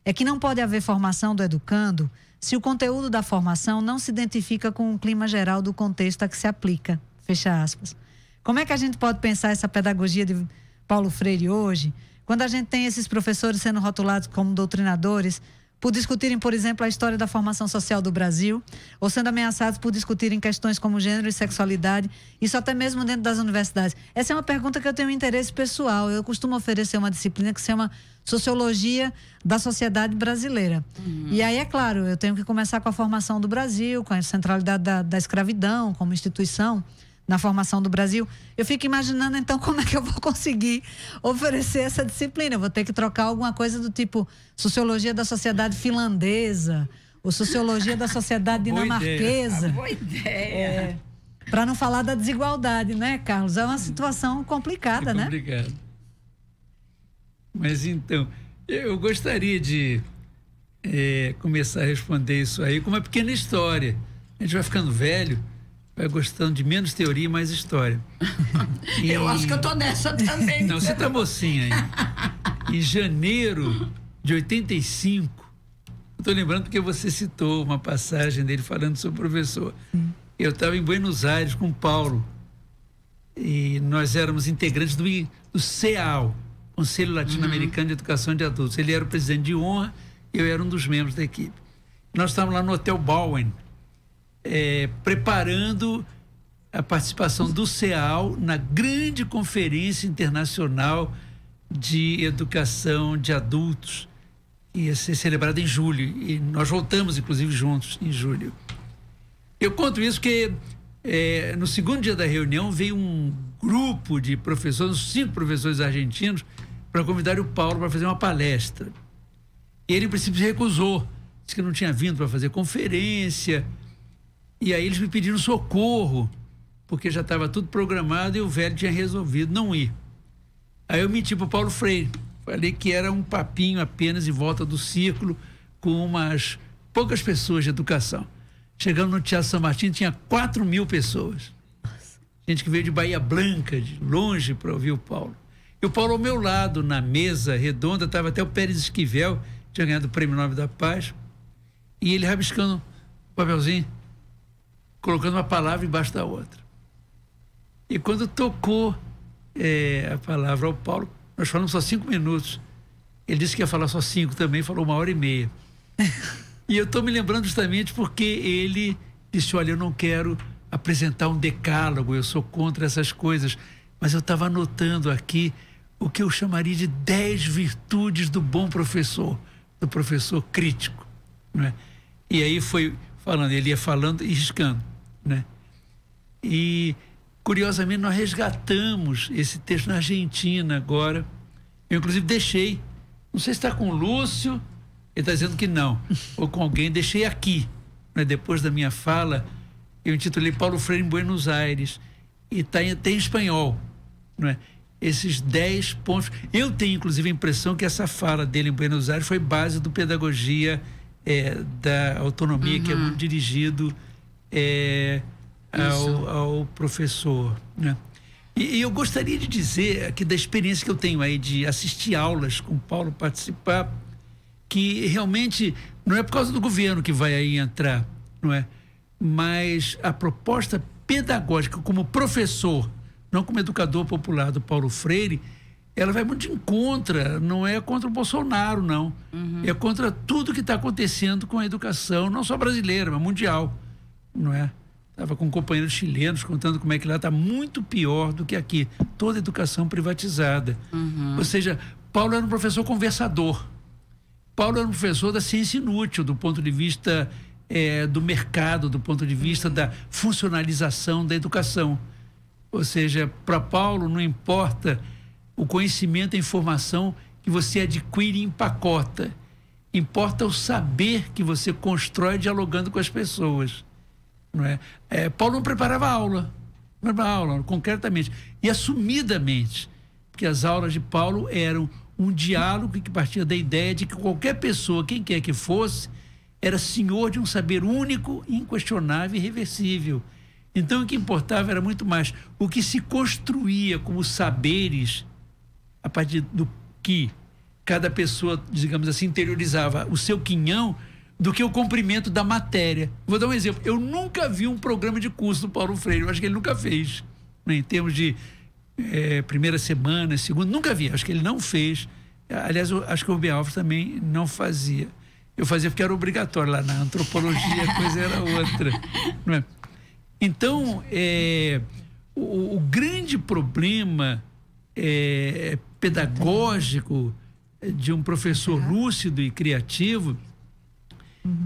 Speaker 6: É que não pode haver formação do educando se o conteúdo da formação não se identifica com o clima geral do contexto a que se aplica. Fecha aspas. Como é que a gente pode pensar essa pedagogia de Paulo Freire hoje, quando a gente tem esses professores sendo rotulados como doutrinadores por discutirem, por exemplo, a história da formação social do Brasil, ou sendo ameaçados por discutirem questões como gênero e sexualidade, isso até mesmo dentro das universidades? Essa é uma pergunta que eu tenho um interesse pessoal. Eu costumo oferecer uma disciplina que se chama Sociologia da Sociedade Brasileira. E aí, é claro, eu tenho que começar com a formação do Brasil, com a centralidade da escravidão como instituição na formação do Brasil. Eu fico imaginando, então, como é que eu vou conseguir oferecer essa disciplina? Eu vou ter que trocar alguma coisa do tipo Sociologia da Sociedade Finlandesa, ou Sociologia da Sociedade Dinamarquesa.
Speaker 8: Boa ideia.
Speaker 6: Para não falar da desigualdade, né, Carlos? É uma situação complicada, né?
Speaker 9: Complicado. Mas, então, eu gostaria de começar a responder isso aí com uma pequena história. A gente vai ficando velho, vai gostando de menos teoria e mais história.
Speaker 8: Eu acho que eu tô nessa também.
Speaker 9: Não, você tá mocinha aí. Em janeiro de 85, eu tô lembrando porque você citou uma passagem dele falando sobre o professor. Eu estava em Buenos Aires com o Paulo e nós éramos integrantes do CEAL, Conselho Latino-Americano de Educação de Adultos. Ele era o presidente de honra e eu era um dos membros da equipe. Nós estávamos lá no Hotel Bowen, preparando a participação do CEAL na grande conferência internacional de educação de adultos, que ia ser celebrada em julho, e nós voltamos inclusive juntos em julho. Eu conto isso porque no segundo dia da reunião veio um grupo de professores, 5 professores argentinos, para convidar o Paulo para fazer uma palestra. E ele, em princípio, se recusou, disse que não tinha vindo para fazer conferência. E aí eles me pediram socorro, porque já estava tudo programado e o velho tinha resolvido não ir. Aí eu menti para o Paulo Freire. Falei que era um papinho apenas em volta do círculo, com umas poucas pessoas de educação. Chegamos no Teatro São Martinho, tinha 4.000 pessoas. Gente que veio de Bahia Blanca, de longe, para ouvir o Paulo. E o Paulo ao meu lado, na mesa redonda, estava até o Pérez Esquivel, tinha ganhado o Prêmio Nobel da Paz, e ele rabiscando o papelzinho, colocando uma palavra embaixo da outra. E quando tocou a palavra ao Paulo, nós falamos só 5 minutos. Ele disse que ia falar só 5 também, falou 1h30. E eu estou me lembrando justamente porque ele disse, olha, eu não quero apresentar um decálogo, eu sou contra essas coisas, mas eu estava anotando aqui o que eu chamaria de 10 virtudes do bom professor, do professor crítico, né? E aí foi falando, ele ia falando e riscando, né? E curiosamente nós resgatamos esse texto na Argentina agora. Eu inclusive deixei, não sei se está com o Lúcio, ele está dizendo que não, ou com alguém, deixei aqui, né? Depois da minha fala, eu intitulei Paulo Freire em Buenos Aires, e está até em espanhol, não é? Esses 10 pontos. Eu tenho inclusive a impressão que essa fala dele em Buenos Aires foi base do Pedagogia da Autonomia, que é muito dirigido ao professor, né? E eu gostaria de dizer aqui da experiência que eu tenho aí de assistir aulas com o Paulo, participar, que realmente não é por causa do governo que vai aí entrar, não é? Mas a proposta pedagógica como professor, não como educador popular do Paulo Freire, ela vai muito de encontro, não é contra o Bolsonaro, não. É contra tudo que está acontecendo com a educação, não só brasileira, mas mundial, não é? Estava com companheiros chilenos contando como é que lá está muito pior do que aqui. Toda a educação privatizada. Ou seja, Paulo era um professor conversador. Paulo era um professor da ciência inútil, do ponto de vista do mercado, do ponto de vista da funcionalização da educação. Ou seja, para Paulo não importa o conhecimento e a informação que você adquire e empacota. Importa o saber que você constrói dialogando com as pessoas. Não é? Paulo não preparava aula concretamente e assumidamente, porque as aulas de Paulo eram um diálogo que partia da ideia de que qualquer pessoa, quem quer que fosse, era senhor de um saber único, inquestionável e irreversível. Então o que importava era muito mais o que se construía como saberes a partir do que cada pessoa, digamos assim, interiorizava o seu quinhão, do que o comprimento da matéria. Vou dar um exemplo. Eu nunca vi um programa de curso do Paulo Freire. Eu acho que ele nunca fez. Né? Em termos de primeira semana, segunda, nunca vi. Acho que ele não fez. Aliás, eu acho que o Rubem Alves também não fazia. Eu fazia porque era obrigatório. Lá na antropologia a coisa era outra. Não é? Então, o grande problema pedagógico de um professor lúcido e criativo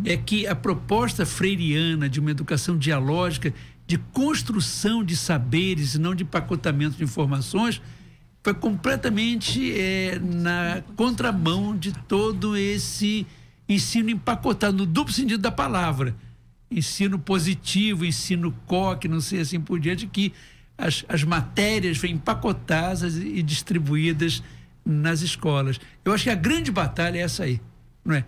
Speaker 9: é que a proposta freiriana de uma educação dialógica, de construção de saberes e não de empacotamento de informações, foi completamente na contramão de todo esse ensino empacotado, no duplo sentido da palavra. Ensino positivo, ensino coque, não sei assim por diante, que as matérias foram empacotadas e distribuídas nas escolas. Eu acho que a grande batalha é essa aí, não é?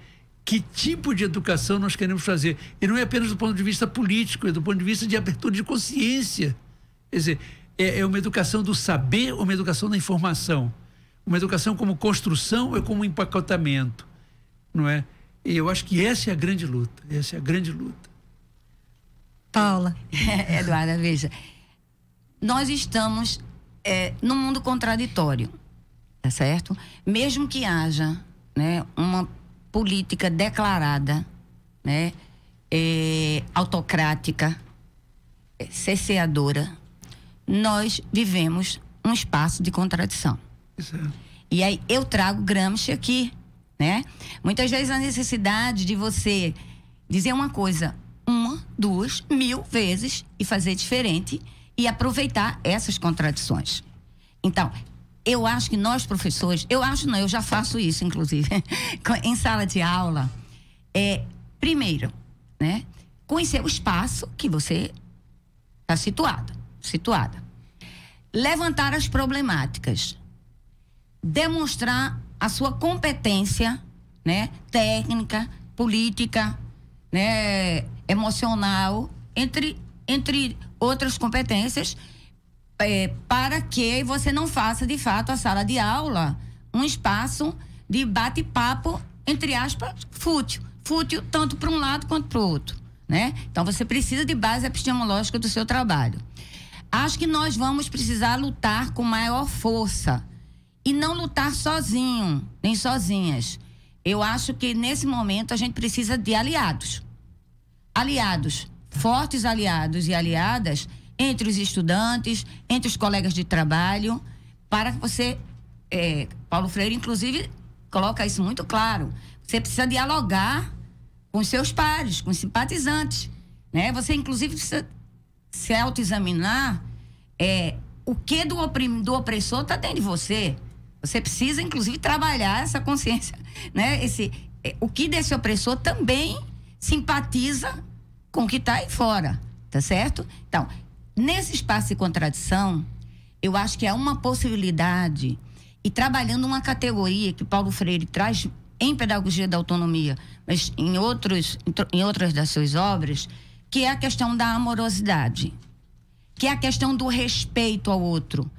Speaker 9: Que tipo de educação nós queremos fazer? E não é apenas do ponto de vista político, é do ponto de vista de abertura de consciência. Quer dizer, é uma educação do saber ou uma educação da informação? Uma educação como construção ou como empacotamento? Não é? E eu acho que essa é a grande luta. Essa é a grande luta.
Speaker 6: Paula.
Speaker 8: Eduarda, veja. Nós estamos num mundo contraditório, tá certo? Mesmo que haja, né, uma política declarada, né, autocrática, cerceadora, nós vivemos um espaço de contradição.
Speaker 9: Exato.
Speaker 8: E aí eu trago Gramsci aqui, né? Muitas vezes a necessidade de você dizer uma coisa 1, 2, 1000 vezes e fazer diferente e aproveitar essas contradições. Então, eu acho que nós, professores, eu já faço isso, inclusive, em sala de aula, primeiro, né, conhecer o espaço que você está situada. Levantar as problemáticas. Demonstrar a sua competência, né, técnica, política, né, emocional, entre outras competências, para que você não faça, de fato, a sala de aula um espaço de bate-papo, entre aspas, fútil. Fútil tanto para um lado quanto para o outro, né? Então, você precisa de base epistemológica do seu trabalho. Acho que nós vamos precisar lutar com maior força e não lutar sozinho, nem sozinhas. Eu acho que, nesse momento, a gente precisa de aliados. Aliados, fortes aliados e aliadas entre os estudantes, entre os colegas de trabalho, para que você, Paulo Freire, inclusive, coloca isso muito claro. Você precisa dialogar com os seus pares, com os simpatizantes, né? Você, inclusive, precisa se autoexaminar o que do opressor está dentro de você. Você precisa, inclusive, trabalhar essa consciência, né? O que desse opressor também simpatiza com o que está aí fora, tá certo? Então, nesse espaço de contradição, eu acho que é uma possibilidade, e trabalhando uma categoria que Paulo Freire traz em Pedagogia da Autonomia, mas em outras das suas obras, que é a questão da amorosidade. que é a questão do respeito ao outro,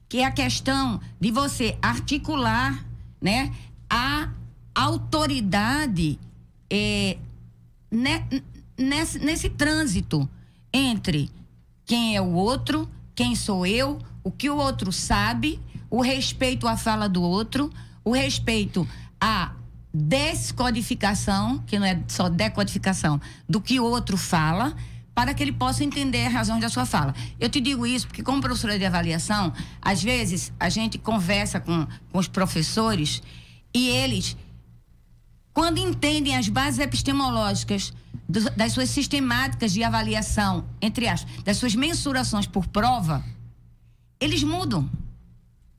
Speaker 8: que é a questão de você articular, né, a autoridade nesse trânsito entre quem é o outro, quem sou eu, o que o outro sabe, o respeito à fala do outro, o respeito à descodificação, que não é só decodificação, do que o outro fala, para que ele possa entender a razão da sua fala. Eu te digo isso porque, como professora de avaliação, às vezes a gente conversa com os professores e eles, quando entendem as bases epistemológicas das suas sistemáticas de avaliação, entre aspas, das suas mensurações por prova, eles mudam.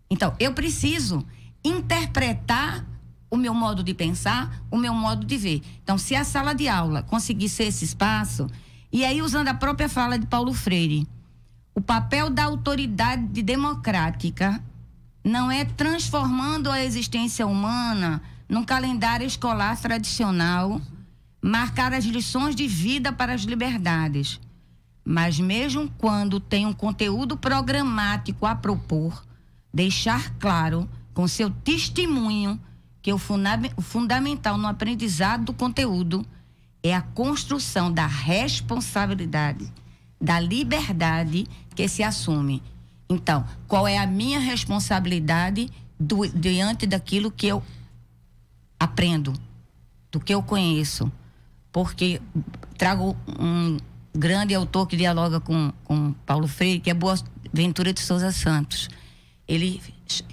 Speaker 8: Então, eu preciso interpretar o meu modo de pensar, o meu modo de ver. Então, se a sala de aula conseguir ser esse espaço, e aí usando a própria fala de Paulo Freire, o papel da autoridade democrática não é transformando a existência humana num calendário escolar tradicional, marcar as lições de vida para as liberdades. Mas mesmo quando tem um conteúdo programático a propor, deixar claro, com seu testemunho, que o fundamental no aprendizado do conteúdo é a construção da responsabilidade, da liberdade que se assume. Então, qual é a minha responsabilidade diante daquilo que eu aprendo, do que eu conheço? Porque trago um grande autor que dialoga com Paulo Freire, que é Boaventura de Souza Santos. Ele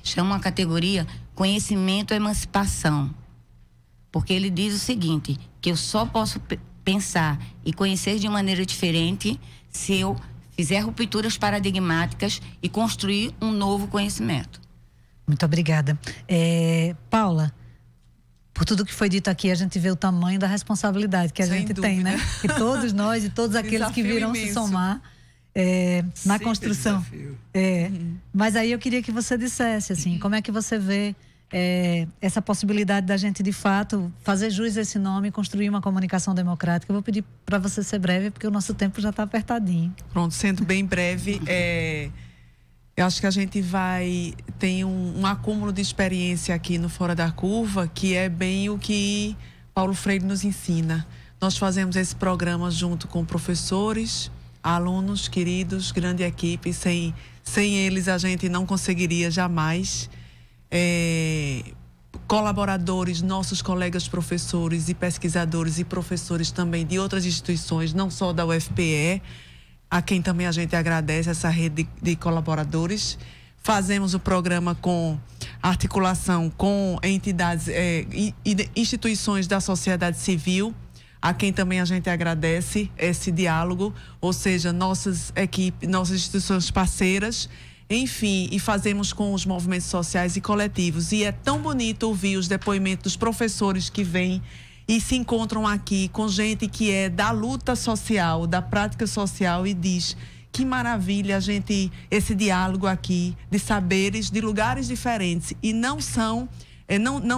Speaker 8: chama uma categoria conhecimento e emancipação, porque ele diz o seguinte, que eu só posso pensar e conhecer de maneira diferente se eu fizer rupturas paradigmáticas e construir um novo conhecimento.
Speaker 6: Muito obrigada. Paula, por tudo que foi dito aqui, a gente vê o tamanho da responsabilidade que a gente tem, né? E todos nós e todos aqueles que virão se somar na construção. Mas aí eu queria que você dissesse, assim, como é que você vê essa possibilidade da gente, de fato, fazer jus a esse nome e construir uma comunicação democrática. Eu vou pedir para você ser breve, porque o nosso tempo já está apertadinho.
Speaker 7: Pronto, sendo bem breve, eu acho que a gente tem um acúmulo de experiência aqui no Fora da Curva, que é bem o que Paulo Freire nos ensina. Nós fazemos esse programa junto com professores, alunos queridos, grande equipe. Sem eles a gente não conseguiria jamais. Colaboradores, nossos colegas professores e pesquisadores e professores também de outras instituições, não só da UFPE, a quem também a gente agradece essa rede de colaboradores. Fazemos o programa com articulação com entidades e instituições da sociedade civil, a quem também a gente agradece esse diálogo, ou seja, nossas equipes, nossas instituições parceiras, enfim, e fazemos com os movimentos sociais e coletivos. E é tão bonito ouvir os depoimentos dos professores que vêm e se encontram aqui com gente que é da luta social, da prática social, e diz: que maravilha esse diálogo aqui de saberes de lugares diferentes, e não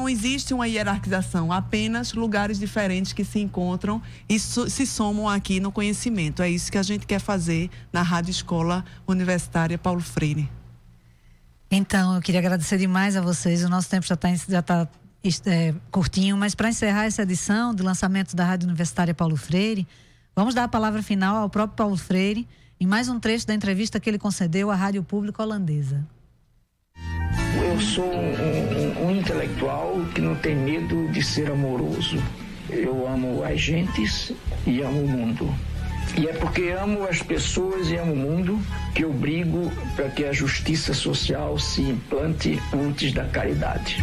Speaker 7: existe uma hierarquização, apenas lugares diferentes que se encontram e se somam aqui no conhecimento. É isso que a gente quer fazer na Rádio Escola Universitária Paulo Freire.
Speaker 6: Então, eu queria agradecer demais a vocês. O nosso tempo já está curtinho, mas para encerrar essa edição de lançamento da Rádio Universitária Paulo Freire, vamos dar a palavra final ao próprio Paulo Freire em mais um trecho da entrevista que ele concedeu à Rádio Pública Holandesa.
Speaker 20: Eu sou um intelectual que não tem medo de ser amoroso. Eu amo as gentes e amo o mundo. E é porque amo as pessoas e amo o mundo que eu brigo para que a justiça social se implante antes da caridade.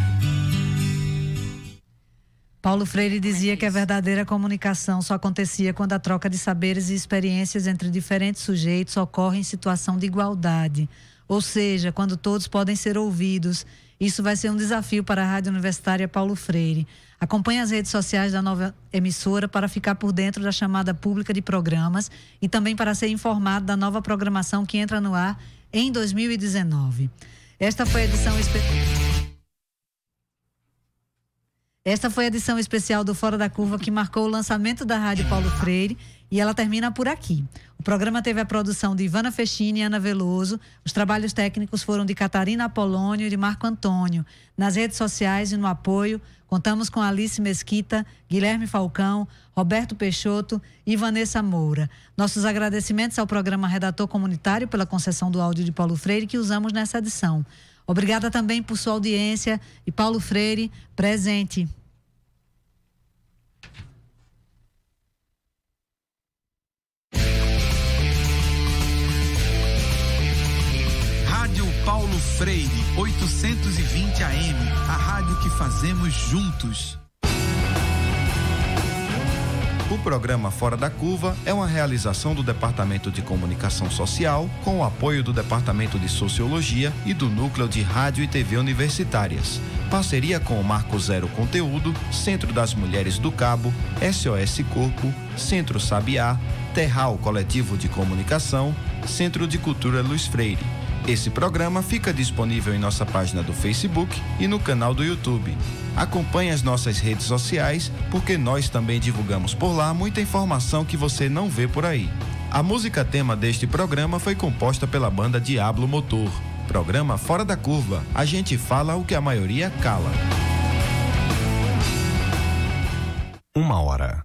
Speaker 6: Paulo Freire dizia que a verdadeira comunicação só acontecia quando a troca de saberes e experiências entre diferentes sujeitos ocorre em situação de igualdade. Ou seja, quando todos podem ser ouvidos. Isso vai ser um desafio para a Rádio Universitária Paulo Freire. Acompanhe as redes sociais da nova emissora para ficar por dentro da chamada pública de programas e também para ser informado da nova programação que entra no ar em 2019. Esta foi a edição especial. Esta foi a edição especial do Fora da Curva que marcou o lançamento da Rádio Paulo Freire e ela termina por aqui. O programa teve a produção de Ivana Fechini e Ana Veloso. Os trabalhos técnicos foram de Catarina Apolônio e de Marco Antônio. Nas redes sociais e no apoio, contamos com Alice Mesquita, Guilherme Falcão, Roberto Peixoto e Vanessa Moura. Nossos agradecimentos ao programa Redator Comunitário pela concessão do áudio de Paulo Freire que usamos nessa edição. Obrigada também por sua audiência e Paulo Freire, presente.
Speaker 3: Rádio Paulo Freire, 820 AM, a rádio que fazemos juntos.
Speaker 1: O programa Fora da Curva é uma realização do Departamento de Comunicação Social, com o apoio do Departamento de Sociologia e do Núcleo de Rádio e TV Universitárias. Parceria com o Marco Zero Conteúdo, Centro das Mulheres do Cabo, SOS Corpo, Centro Sabiá, Terral Coletivo de Comunicação, Centro de Cultura Luiz Freire. Esse programa fica disponível em nossa página do Facebook e no canal do YouTube. Acompanhe as nossas redes sociais, porque nós também divulgamos por lá muita informação que você não vê por aí. A música tema deste programa foi composta pela banda Diablo Motor. Programa Fora da Curva. A gente fala o que a maioria cala.
Speaker 2: 1 hora.